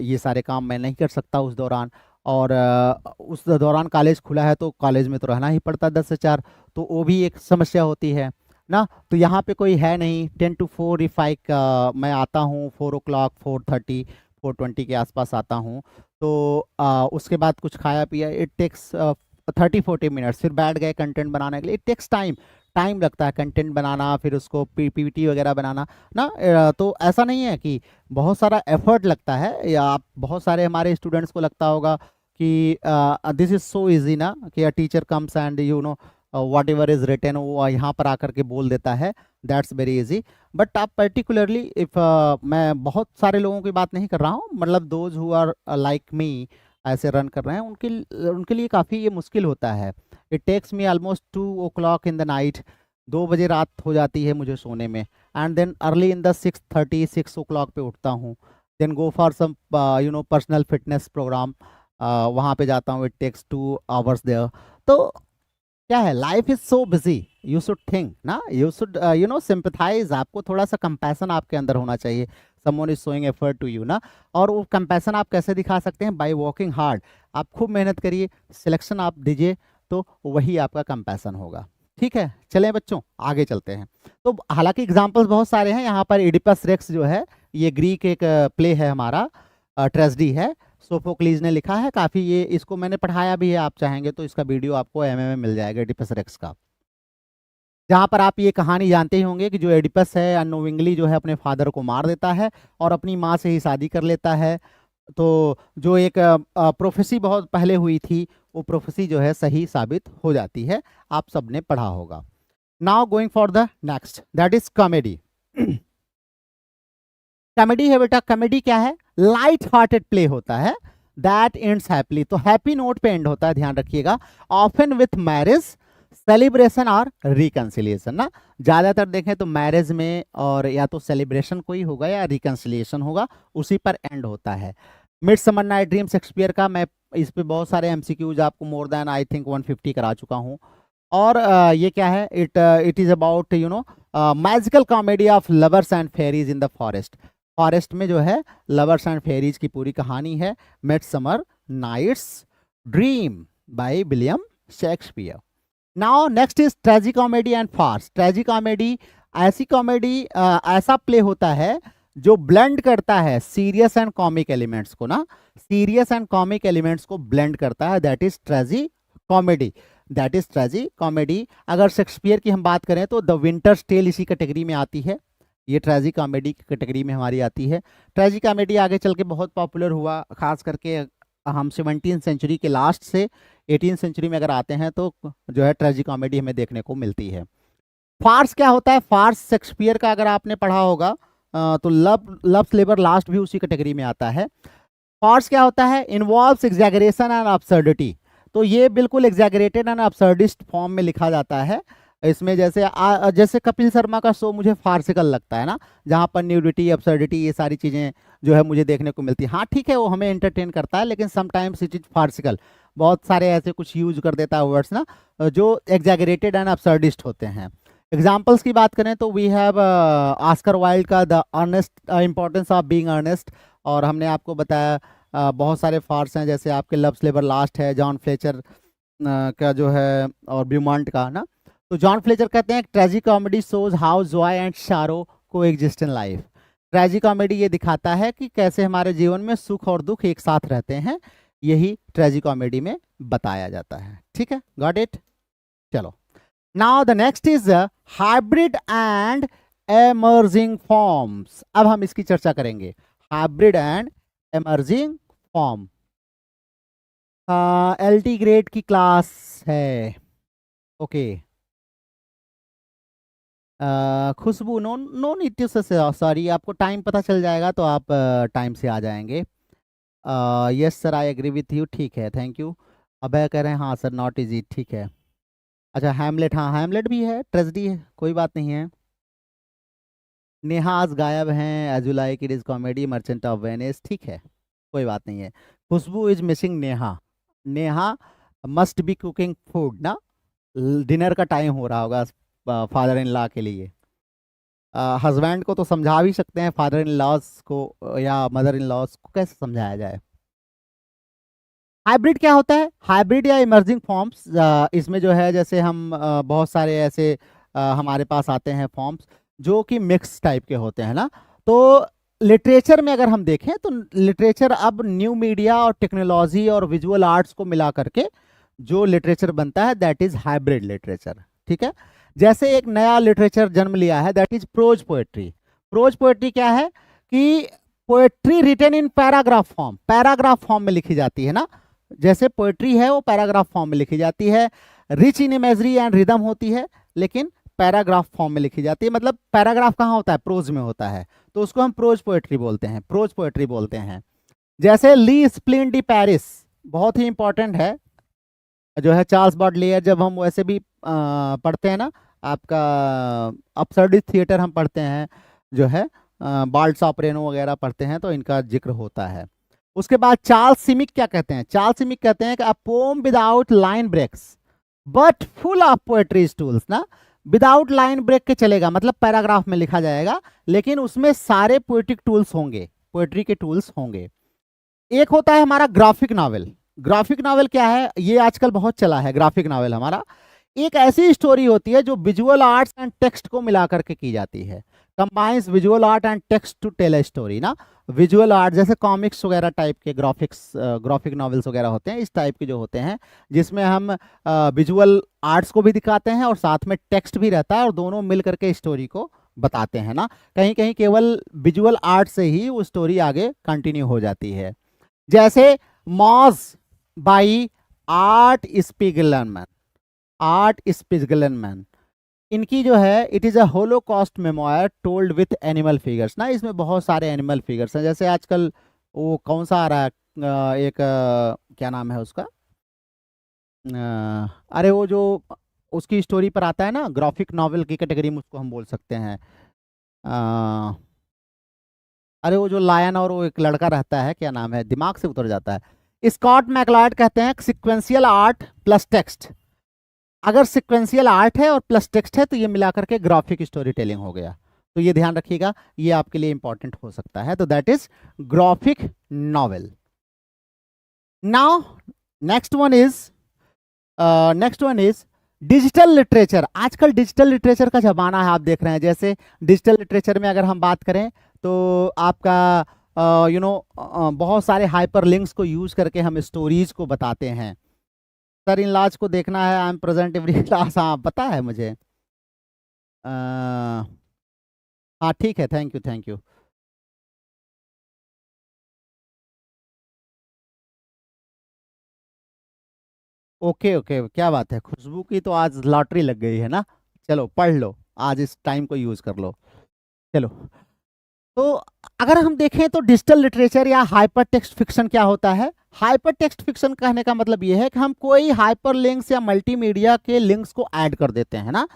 S1: ये सारे काम मैं नहीं कर सकता उस दौरान। और उस दौरान कॉलेज खुला है तो कॉलेज में तो रहना ही पड़ता है 10 से 4, तो वो भी एक समस्या होती है ना। तो यहाँ पे कोई है नहीं। 10 to 4 इफ़ आई मैं आता हूँ 4 o'clock, 4:30, 4:20 के आसपास आता हूँ। तो उसके बाद कुछ खाया पिया, इट टेक्स 30-40 मिनट्स, फिर बैठ गए कंटेंट बनाने के लिए। इट टेक्स टाइम, टाइम लगता है कंटेंट बनाना, फिर उसको पीपीटी वगैरह बनाना ना। तो ऐसा नहीं है कि बहुत सारा एफर्ट लगता है, या आप बहुत सारे हमारे स्टूडेंट्स को लगता होगा कि दिस इज़ सो इजी ना, कि a teacher comes and whatever is written वो यहाँ पर आकर के बोल देता है, दैट्स वेरी इजी। बट आप पर्टिकुलरली इफ़ मैं बहुत सारे लोगों की बात नहीं कर रहा हूँ, मतलब those who are like me ऐसे रन कर रहे हैं, उनके लिए काफ़ी ये मुश्किल होता है। It takes me almost 2 o'clock in the night, 2 बजे रात हो जाती है मुझे सोने में। And then early in the 6:30, 6 o'clock पे उठता हूँ, then go for some personal fitness program, वहाँ पे जाता हूँ। It takes 2 hours there. तो क्या है, life is so busy, you should think ना, यू शुड सिंपथाइज, आपको थोड़ा सा कंपैशन आपके अंदर होना चाहिए। Someone is showing effort to you ना। और वो कंपैशन आप कैसे दिखा सकते हैं? By working hard. आप खूब मेहनत करिए, सिलेक्शन आप दीजिए, तो वही आपका कंपैशन होगा। ठीक है, चलें बच्चों आगे चलते हैं। तो हालांकि एग्जाम्पल्स बहुत सारे हैं यहाँ पर। इडिपस रेक्स जो है ये ग्रीक एक प्ले है हमारा, ट्रेजेडी है, सोफोक्लीज ने लिखा है। काफ़ी ये, इसको मैंने पढ़ाया भी है, आप चाहेंगे तो इसका वीडियो आपको एमए में मिल जाएगा, एडिपस रेक्स का, जहाँ पर आप ये कहानी जानते ही होंगे कि जो एडिपस है अनोविंगली जो है अपने फादर को मार देता है और अपनी माँ से ही शादी कर लेता है। तो जो एक प्रोफेसी बहुत पहले हुई थी, वो प्रोफेसी जो है सही साबित हो जाती है, आप सबने पढ़ा होगा। Now going for the next, that is comedy. Comedy है बेटा, कॉमेडी क्या है? लाइट हार्टेड प्ले होता है, दैट एंड्स हैप्पीली, तो हैप्पी नोट पे एंड होता है, ध्यान रखिएगा। ऑफन विथ मैरिज, सेलिब्रेशन और रिकंसिलिएशन ना। ज्यादातर देखें तो मैरिज में और या तो सेलिब्रेशन कोई होगा या रिकंसिलिएशन होगा, उसी पर एंड होता है। मिडसमर नाइट ड्रीम शेक्सपियर का, मैं इस पे बहुत सारे एमसीक्यूज आपको मोर देन आई थिंक 150 करा चुका हूँ। और ये क्या है? It is about magical comedy of lovers and fairies in the forest. Forest में जो है लवर्स एंड फेरीज की पूरी कहानी है। Midsummer Night's Dream, by William Shakespeare. Now next is tragic comedy and farce. Tragic comedy ऐसी comedy, ऐसा play होता है जो ब्लेंड करता है सीरियस एंड कॉमिक एलिमेंट्स को ना, सीरियस एंड कॉमिक एलिमेंट्स को ब्लेंड करता है, that is tragic comedy. That is tragic comedy. अगर शेक्सपियर की हम बात करें तो द विंटर्स टेल इसी कैटेगरी में आती है, ये ट्रेजिक कॉमेडी की कैटेगरी में हमारी आती है। ट्रेजिक कॉमेडी आगे चल के बहुत पॉपुलर हुआ, खास करके हम 17th सेंचुरी के लास्ट से 18th सेंचुरी में अगर आते हैं तो जो है ट्रेजिक कॉमेडी हमें देखने को मिलती है। फार्स क्या होता है? फार्स शेक्सपियर का अगर आपने पढ़ा होगा तो लव्स लेबर लास्ट भी उसी कैटेगरी में आता है। फार्स क्या होता है? Involves exaggeration and absurdity. तो ये बिल्कुल एग्जैगरेटेड एंड अब्सर्डिस्ट फॉर्म में लिखा जाता है। इसमें जैसे कपिल शर्मा का शो मुझे फार्सिकल लगता है ना, जहाँ पर न्यूडिटी, अब्सर्डिटी, ये सारी चीज़ें जो है मुझे देखने को मिलती है। हाँ ठीक है, वो हमें एंटरटेन करता है, लेकिन समटाइम्स इट इज फार्सिकल। बहुत सारे ऐसे कुछ यूज कर देता है वर्ड्स ना जो एग्जैगरेटेड एंड अब्सर्डिस्ट होते हैं। एग्जाम्पल्स की बात करें तो वी हैव ऑस्कर वाइल्ड का the earnest importance of being earnest, और हमने आपको बताया बहुत सारे फार्स हैं, जैसे आपके लव्स लेबर लास्ट है, जॉन फ्लेचर का जो है, और ब्यूमॉन्ट का ना। तो जॉन फ्लेचर कहते हैं tragic comedy shows how joy and sorrow को exist in life. Tragic comedy ये दिखाता है कि कैसे हमारे जीवन में सुख और दुख एक साथ रहते हैं, यही ट्रेजिक कॉमेडी में बताया जाता है। ठीक है, गॉट इट। चलो, now the next is hybrid and emerging forms. अब हम इसकी चर्चा करेंगे, hybrid and emerging form. LT grade की क्लास है, okay. Khushboo, no no need to say sorry, आपको टाइम पता चल जाएगा तो आप टाइम से आ जाएंगे। Yes sir, I agree with you, ठीक है, थैंक यू। अभय कह रहे हैं हाँ सर, नॉट इजी, ठीक है। अच्छा, हैमलेट, हाँ हैमलेट भी है, ट्रेजेडी है, कोई बात नहीं है। नेहा आज गायब हैं, as you like it is comedy, merchant of Venice, ठीक है, कोई बात नहीं है। Khushboo is missing Neha. Neha must be cooking food ना, डिनर का टाइम हो रहा होगा फादर इन लॉ के लिए। हस्बैंड को तो समझा भी सकते हैं, फादर इन लॉज को या मदर इन लॉज को कैसे समझाया जाए। हाइब्रिड क्या होता है? हाइब्रिड या इमर्जिंग फॉर्म्स, इसमें जो है जैसे हम बहुत सारे ऐसे हमारे पास आते हैं फॉर्म्स जो कि मिक्स टाइप के होते हैं ना। तो लिटरेचर में अगर हम देखें तो लिटरेचर अब न्यू मीडिया और टेक्नोलॉजी और विजुअल आर्ट्स को मिला करके जो लिटरेचर बनता है, दैट इज हाइब्रिड लिटरेचर। ठीक है, जैसे एक नया लिटरेचर जन्म लिया है, that is prose poetry. Prose poetry क्या है कि poetry written in paragraph form, paragraph form में लिखी जाती है ना, जैसे पोएट्री है वो पैराग्राफ फॉर्म में लिखी जाती है। Rich in imagery and rhythm होती है, लेकिन पैराग्राफ फॉर्म में लिखी जाती है। मतलब पैराग्राफ कहाँ होता है? प्रोज में होता है, तो उसको हम प्रोज पोएट्री बोलते हैं, प्रोज पोएट्री बोलते हैं। जैसे ली स्प्लिन डी पेरिस, बहुत ही इंपॉर्टेंट है, जो है चार्ल्स बॉडलेयर। जब हम वैसे भी पढ़ते हैं ना, आपका अब्सर्डिस्ट थिएटर हम पढ़ते हैं, जो है बाल्ट सॉप्रेनो वगैरह पढ़ते हैं, तो इनका जिक्र होता है। उसके बाद चार्ल्स सिमिक क्या कहते हैं? चार्ल्स सिमिक कहते हैं कि a poem without line breaks but full of poetry tools ना। विदाउट लाइन ब्रेक के चलेगा, मतलब पैराग्राफ में लिखा जाएगा, लेकिन उसमें सारे पोएट्रिक टूल्स होंगे, पोएट्री के टूल्स होंगे। एक होता है हमारा ग्राफिक नॉवेल। ग्राफिक नॉवेल क्या है? ये आजकल बहुत चला है ग्राफिक नॉवेल। हमारा एक ऐसी स्टोरी होती है जो विजुअल आर्ट्स एंड टेक्स्ट को मिला करके की जाती है, combines visual art and text to tell a story ना। विजुअल आर्ट जैसे कॉमिक्स वगैरह टाइप के ग्राफिक नॉवेल्स वगैरह होते हैं, इस टाइप के जो होते हैं, जिसमें हम विजुअल आर्ट्स को भी दिखाते हैं और साथ में टेक्स्ट भी रहता है, और दोनों मिल करके स्टोरी को बताते हैं ना। कहीं कहीं केवल विजुअल आर्ट से ही वो स्टोरी आगे कंटिन्यू हो जाती है। जैसे मॉज बाई आर्ट स्पीगलमैन, आर्ट स्पीगलमैन, इनकी जो है it is a Holocaust memoir told with animal figures ना। इसमें बहुत सारे एनिमल फिगर्स हैं, जैसे आजकल वो कौन सा आ रहा है, क्या नाम है उसका, अरे वो जो उसकी स्टोरी पर आता है ना, ग्राफिक नॉवेल की कैटेगरी में उसको हम बोल सकते हैं। अरे वो जो लायन और वो एक लड़का रहता है, क्या नाम है, दिमाग से उतर जाता है। स्कॉट मैकलॉयड कहते हैं सिक्वेंशियल आर्ट प्लस टेक्स्ट। अगर सिक्वेंशियल आर्ट है और प्लस टेक्स्ट है तो ये मिलाकर के ग्राफिक स्टोरी टेलिंग हो गया। तो ये ध्यान रखिएगा, ये आपके लिए इंपॉर्टेंट हो सकता है। तो that is graphic novel. Now next one is next one is digital literature. आजकल डिजिटल लिटरेचर का जमाना है, आप देख रहे हैं। जैसे डिजिटल लिटरेचर में अगर हम बात करें तो आपका बहुत सारे हाइपर लिंक्स को यूज करके हम स्टोरीज को बताते हैं। सर इन लॉज को देखना है, I am present every class. हाँ पता है मुझे। हाँ ठीक है, thank you thank you. Okay okay, क्या बात है, खुशबू की तो आज लॉटरी लग गई है ना। चलो पढ़ लो, आज इस टाइम को यूज कर लो। चलो, तो अगर हम देखें तो डिजिटल लिटरेचर या हाइपर टेक्स्ट फिक्शन क्या होता है। हाइपर टेक्स्ट फिक्शन कहने का मतलब ये है कि हम कोई हाइपर लिंक्स या मल्टीमीडिया के लिंक्स को ऐड कर देते हैं ना।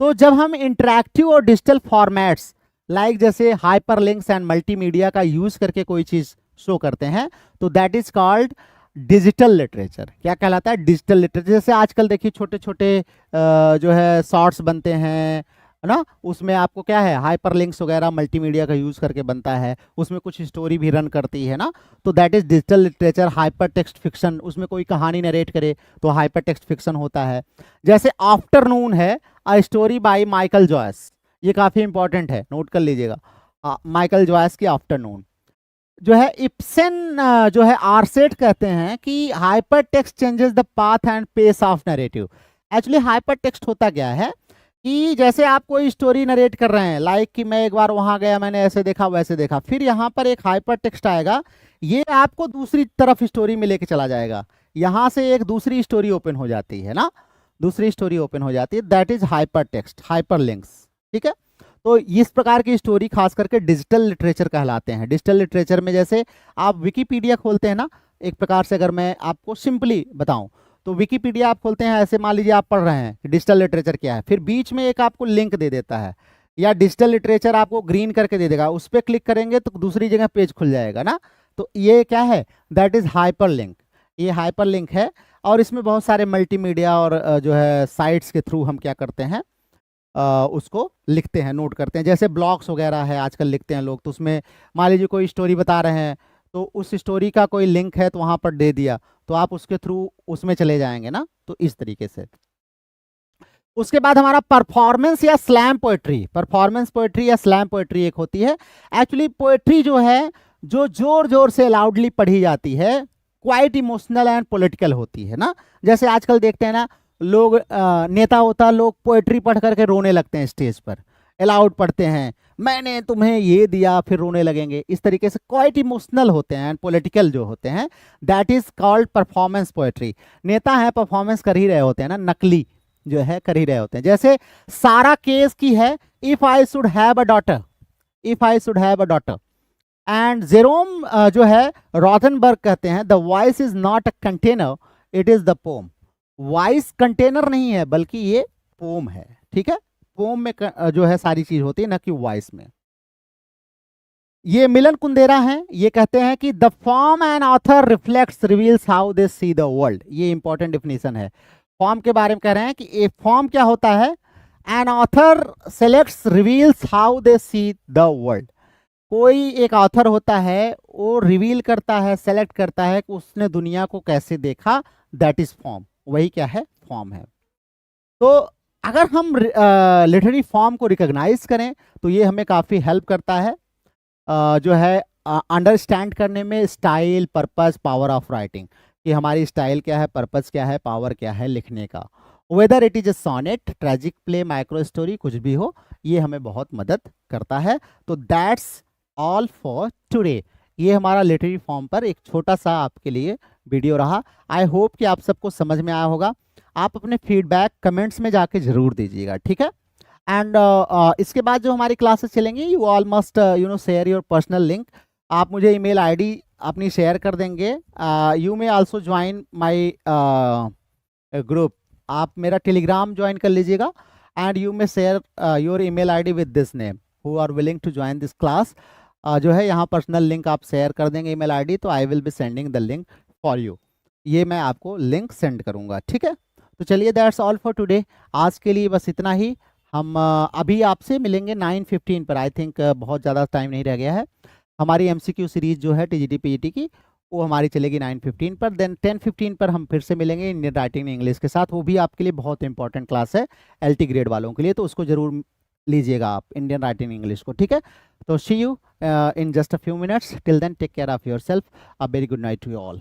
S1: तो जब हम इंटरैक्टिव और डिजिटल फॉर्मेट्स लाइक जैसे हाइपर लिंक्स एंड मल्टीमीडिया का यूज करके कोई चीज शो करते हैं तो that is called digital literature. क्या कहलाता है? Digital literature. जैसे आजकल देखिए छोटे छोटे जो है शॉर्ट्स बनते हैं, है ना, उसमें आपको क्या है, हाइपर लिंक्स वगैरह मल्टीमीडिया का यूज करके बनता है, उसमें कुछ स्टोरी भी रन करती है ना, तो that is digital literature. Hyper text fiction, उसमें कोई कहानी नरेट करे तो हाइपर टेक्स्ट फिक्शन होता है। जैसे आफ्टरनून है, a story by Michael Joyce, ये काफी इंपॉर्टेंट है, नोट कर लीजिएगा। माइकल जॉयस की आफ्टरनून जो है। इप्सन जो है आरसेट कहते हैं कि hypertext changes the path and pace of narrative. Actually hypertext होता क्या है कि जैसे आप कोई स्टोरी नरेट कर रहे हैं, लाइक कि मैं एक बार वहां गया, मैंने ऐसे देखा वैसे देखा, फिर यहाँ पर एक हाइपर टेक्स्ट आएगा, ये आपको दूसरी तरफ स्टोरी में लेके चला जाएगा। यहाँ से एक दूसरी स्टोरी ओपन हो जाती है ना, दूसरी स्टोरी ओपन हो जाती है, that is hyper text, hyper links. ठीक है, तो इस प्रकार की स्टोरी खास करके डिजिटल लिटरेचर कहलाते हैं। डिजिटल लिटरेचर में जैसे आप विकीपीडिया खोलते हैं ना, एक प्रकार से अगर मैं आपको सिंपली बताऊं तो विकीपीडिया आप खोलते हैं, ऐसे मान लीजिए आप पढ़ रहे हैं कि डिजिटल लिटरेचर क्या है, फिर बीच में एक आपको लिंक दे देता है, या डिजिटल लिटरेचर आपको ग्रीन करके दे देगा, उस पर क्लिक करेंगे तो दूसरी जगह पेज खुल जाएगा ना, तो ये क्या है, दैट इज हाइपर लिंक। ये हाइपर लिंक है, और इसमें बहुत सारे मल्टीमीडिया और जो है साइट्स के थ्रू हम क्या करते हैं, उसको लिखते हैं, नोट करते हैं। जैसे ब्लॉग्स वगैरह है आजकल लिखते हैं लोग, तो उसमें मान लीजिए कोई स्टोरी बता रहे हैं, तो उस स्टोरी का कोई लिंक है तो वहां पर दे दिया, तो आप उसके थ्रू उसमें चले जाएंगे ना, तो इस तरीके से। उसके बाद हमारा परफॉर्मेंस या स्लैम पोएट्री। परफॉर्मेंस पोएट्री या स्लैम पोएट्री एक होती है। एक्चुअली पोएट्री जो है, जो जोर जोर से लाउडली पढ़ी जाती है, क्वाइट इमोशनल एंड पॉलिटिकल होती है ना। जैसे आजकल देखते हैं ना लोग, नेता होता लोग पोएट्री पढ़ करके रोने लगते हैं स्टेज पर, अलाउड पढ़ते हैं, मैंने तुम्हें ये दिया, फिर रोने लगेंगे। इस तरीके से क्वाइट इमोशनल होते हैं एंड पॉलिटिकल जो होते हैं, that is called performance poetry. नेता है, परफॉर्मेंस कर ही रहे होते हैं ना, नकली जो है कर ही रहे होते हैं। जैसे सारा केस की है, if I should have a daughter, if I should have a daughter. And Jerome जो है रॉथनबर्ग कहते हैं, the voice is not a container, it is the pome. Voice container नहीं है बल्कि ये पोम है। ठीक है, पोम में जो है सारी चीज होती है, ना कि वॉइस में। ये मिलन कुंदेरा है, ये कहते हैं कि the form and author reflects reveals how they see the world. ये इंपॉर्टेंट डिफिनेशन है। फॉर्म के बारे में कह रहे हैं कि ए फॉर्म क्या होता है, an author selects reveals how they see the world. कोई एक ऑथर होता है, वो रिवील करता है, सेलेक्ट करता है कि उसने दुनिया को कैसे देखा, दैट इज फॉर्म। वही क्या है, फॉर्म है। तो अगर हम लिटरेरी फॉर्म को रिकॉग्नाइज करें तो ये हमें काफ़ी हेल्प करता है जो है अंडरस्टैंड करने में style, purpose, power of writing, कि हमारी स्टाइल क्या है, पर्पस क्या है, पावर क्या है लिखने का। Whether it is a sonnet, tragic play, micro story, कुछ भी हो, ये हमें बहुत मदद करता है। तो दैट्स ऑल फॉर टुडे। ये हमारा लिटरेरी फॉर्म पर एक छोटा सा आपके लिए वीडियो रहा। आई होप कि आप सबको समझ में आया होगा। आप अपने फीडबैक कमेंट्स में जाके जरूर दीजिएगा, ठीक है। एंड इसके बाद जो हमारी क्लासेस चलेंगी, you all must share your personal link. आप मुझे ईमेल आईडी अपनी शेयर कर देंगे। You may also join my group. आप मेरा टेलीग्राम ज्वाइन कर लीजिएगा, and you may share your email ID with this name who are willing to join this class. जो है यहाँ पर्सनल लिंक आप शेयर कर देंगे ईमेल आईडी, तो I will be sending the link for you. ये मैं आपको लिंक सेंड करूँगा, ठीक है। तो चलिए, दैट्स ऑल फॉर टुडे। आज के लिए बस इतना ही। हम अभी आपसे मिलेंगे 9:15 पर। आई थिंक बहुत ज़्यादा टाइम नहीं रह गया है। हमारी एमसीक्यू सीरीज जो है टीजीटी पीजीटी की, वो हमारी चलेगी 9:15 पर। देन 10:15 पर हम फिर से मिलेंगे इंडियन राइटिंग इंग्लिश के साथ। वो भी आपके लिए बहुत इंपॉर्टेंट क्लास है एलटी ग्रेड वालों के लिए, तो उसको जरूर लीजिएगा आप इंडियन राइटिंग इंग्लिश को, ठीक है। तो see you in just a few minutes, till then take care of yourself, a very good night to you all.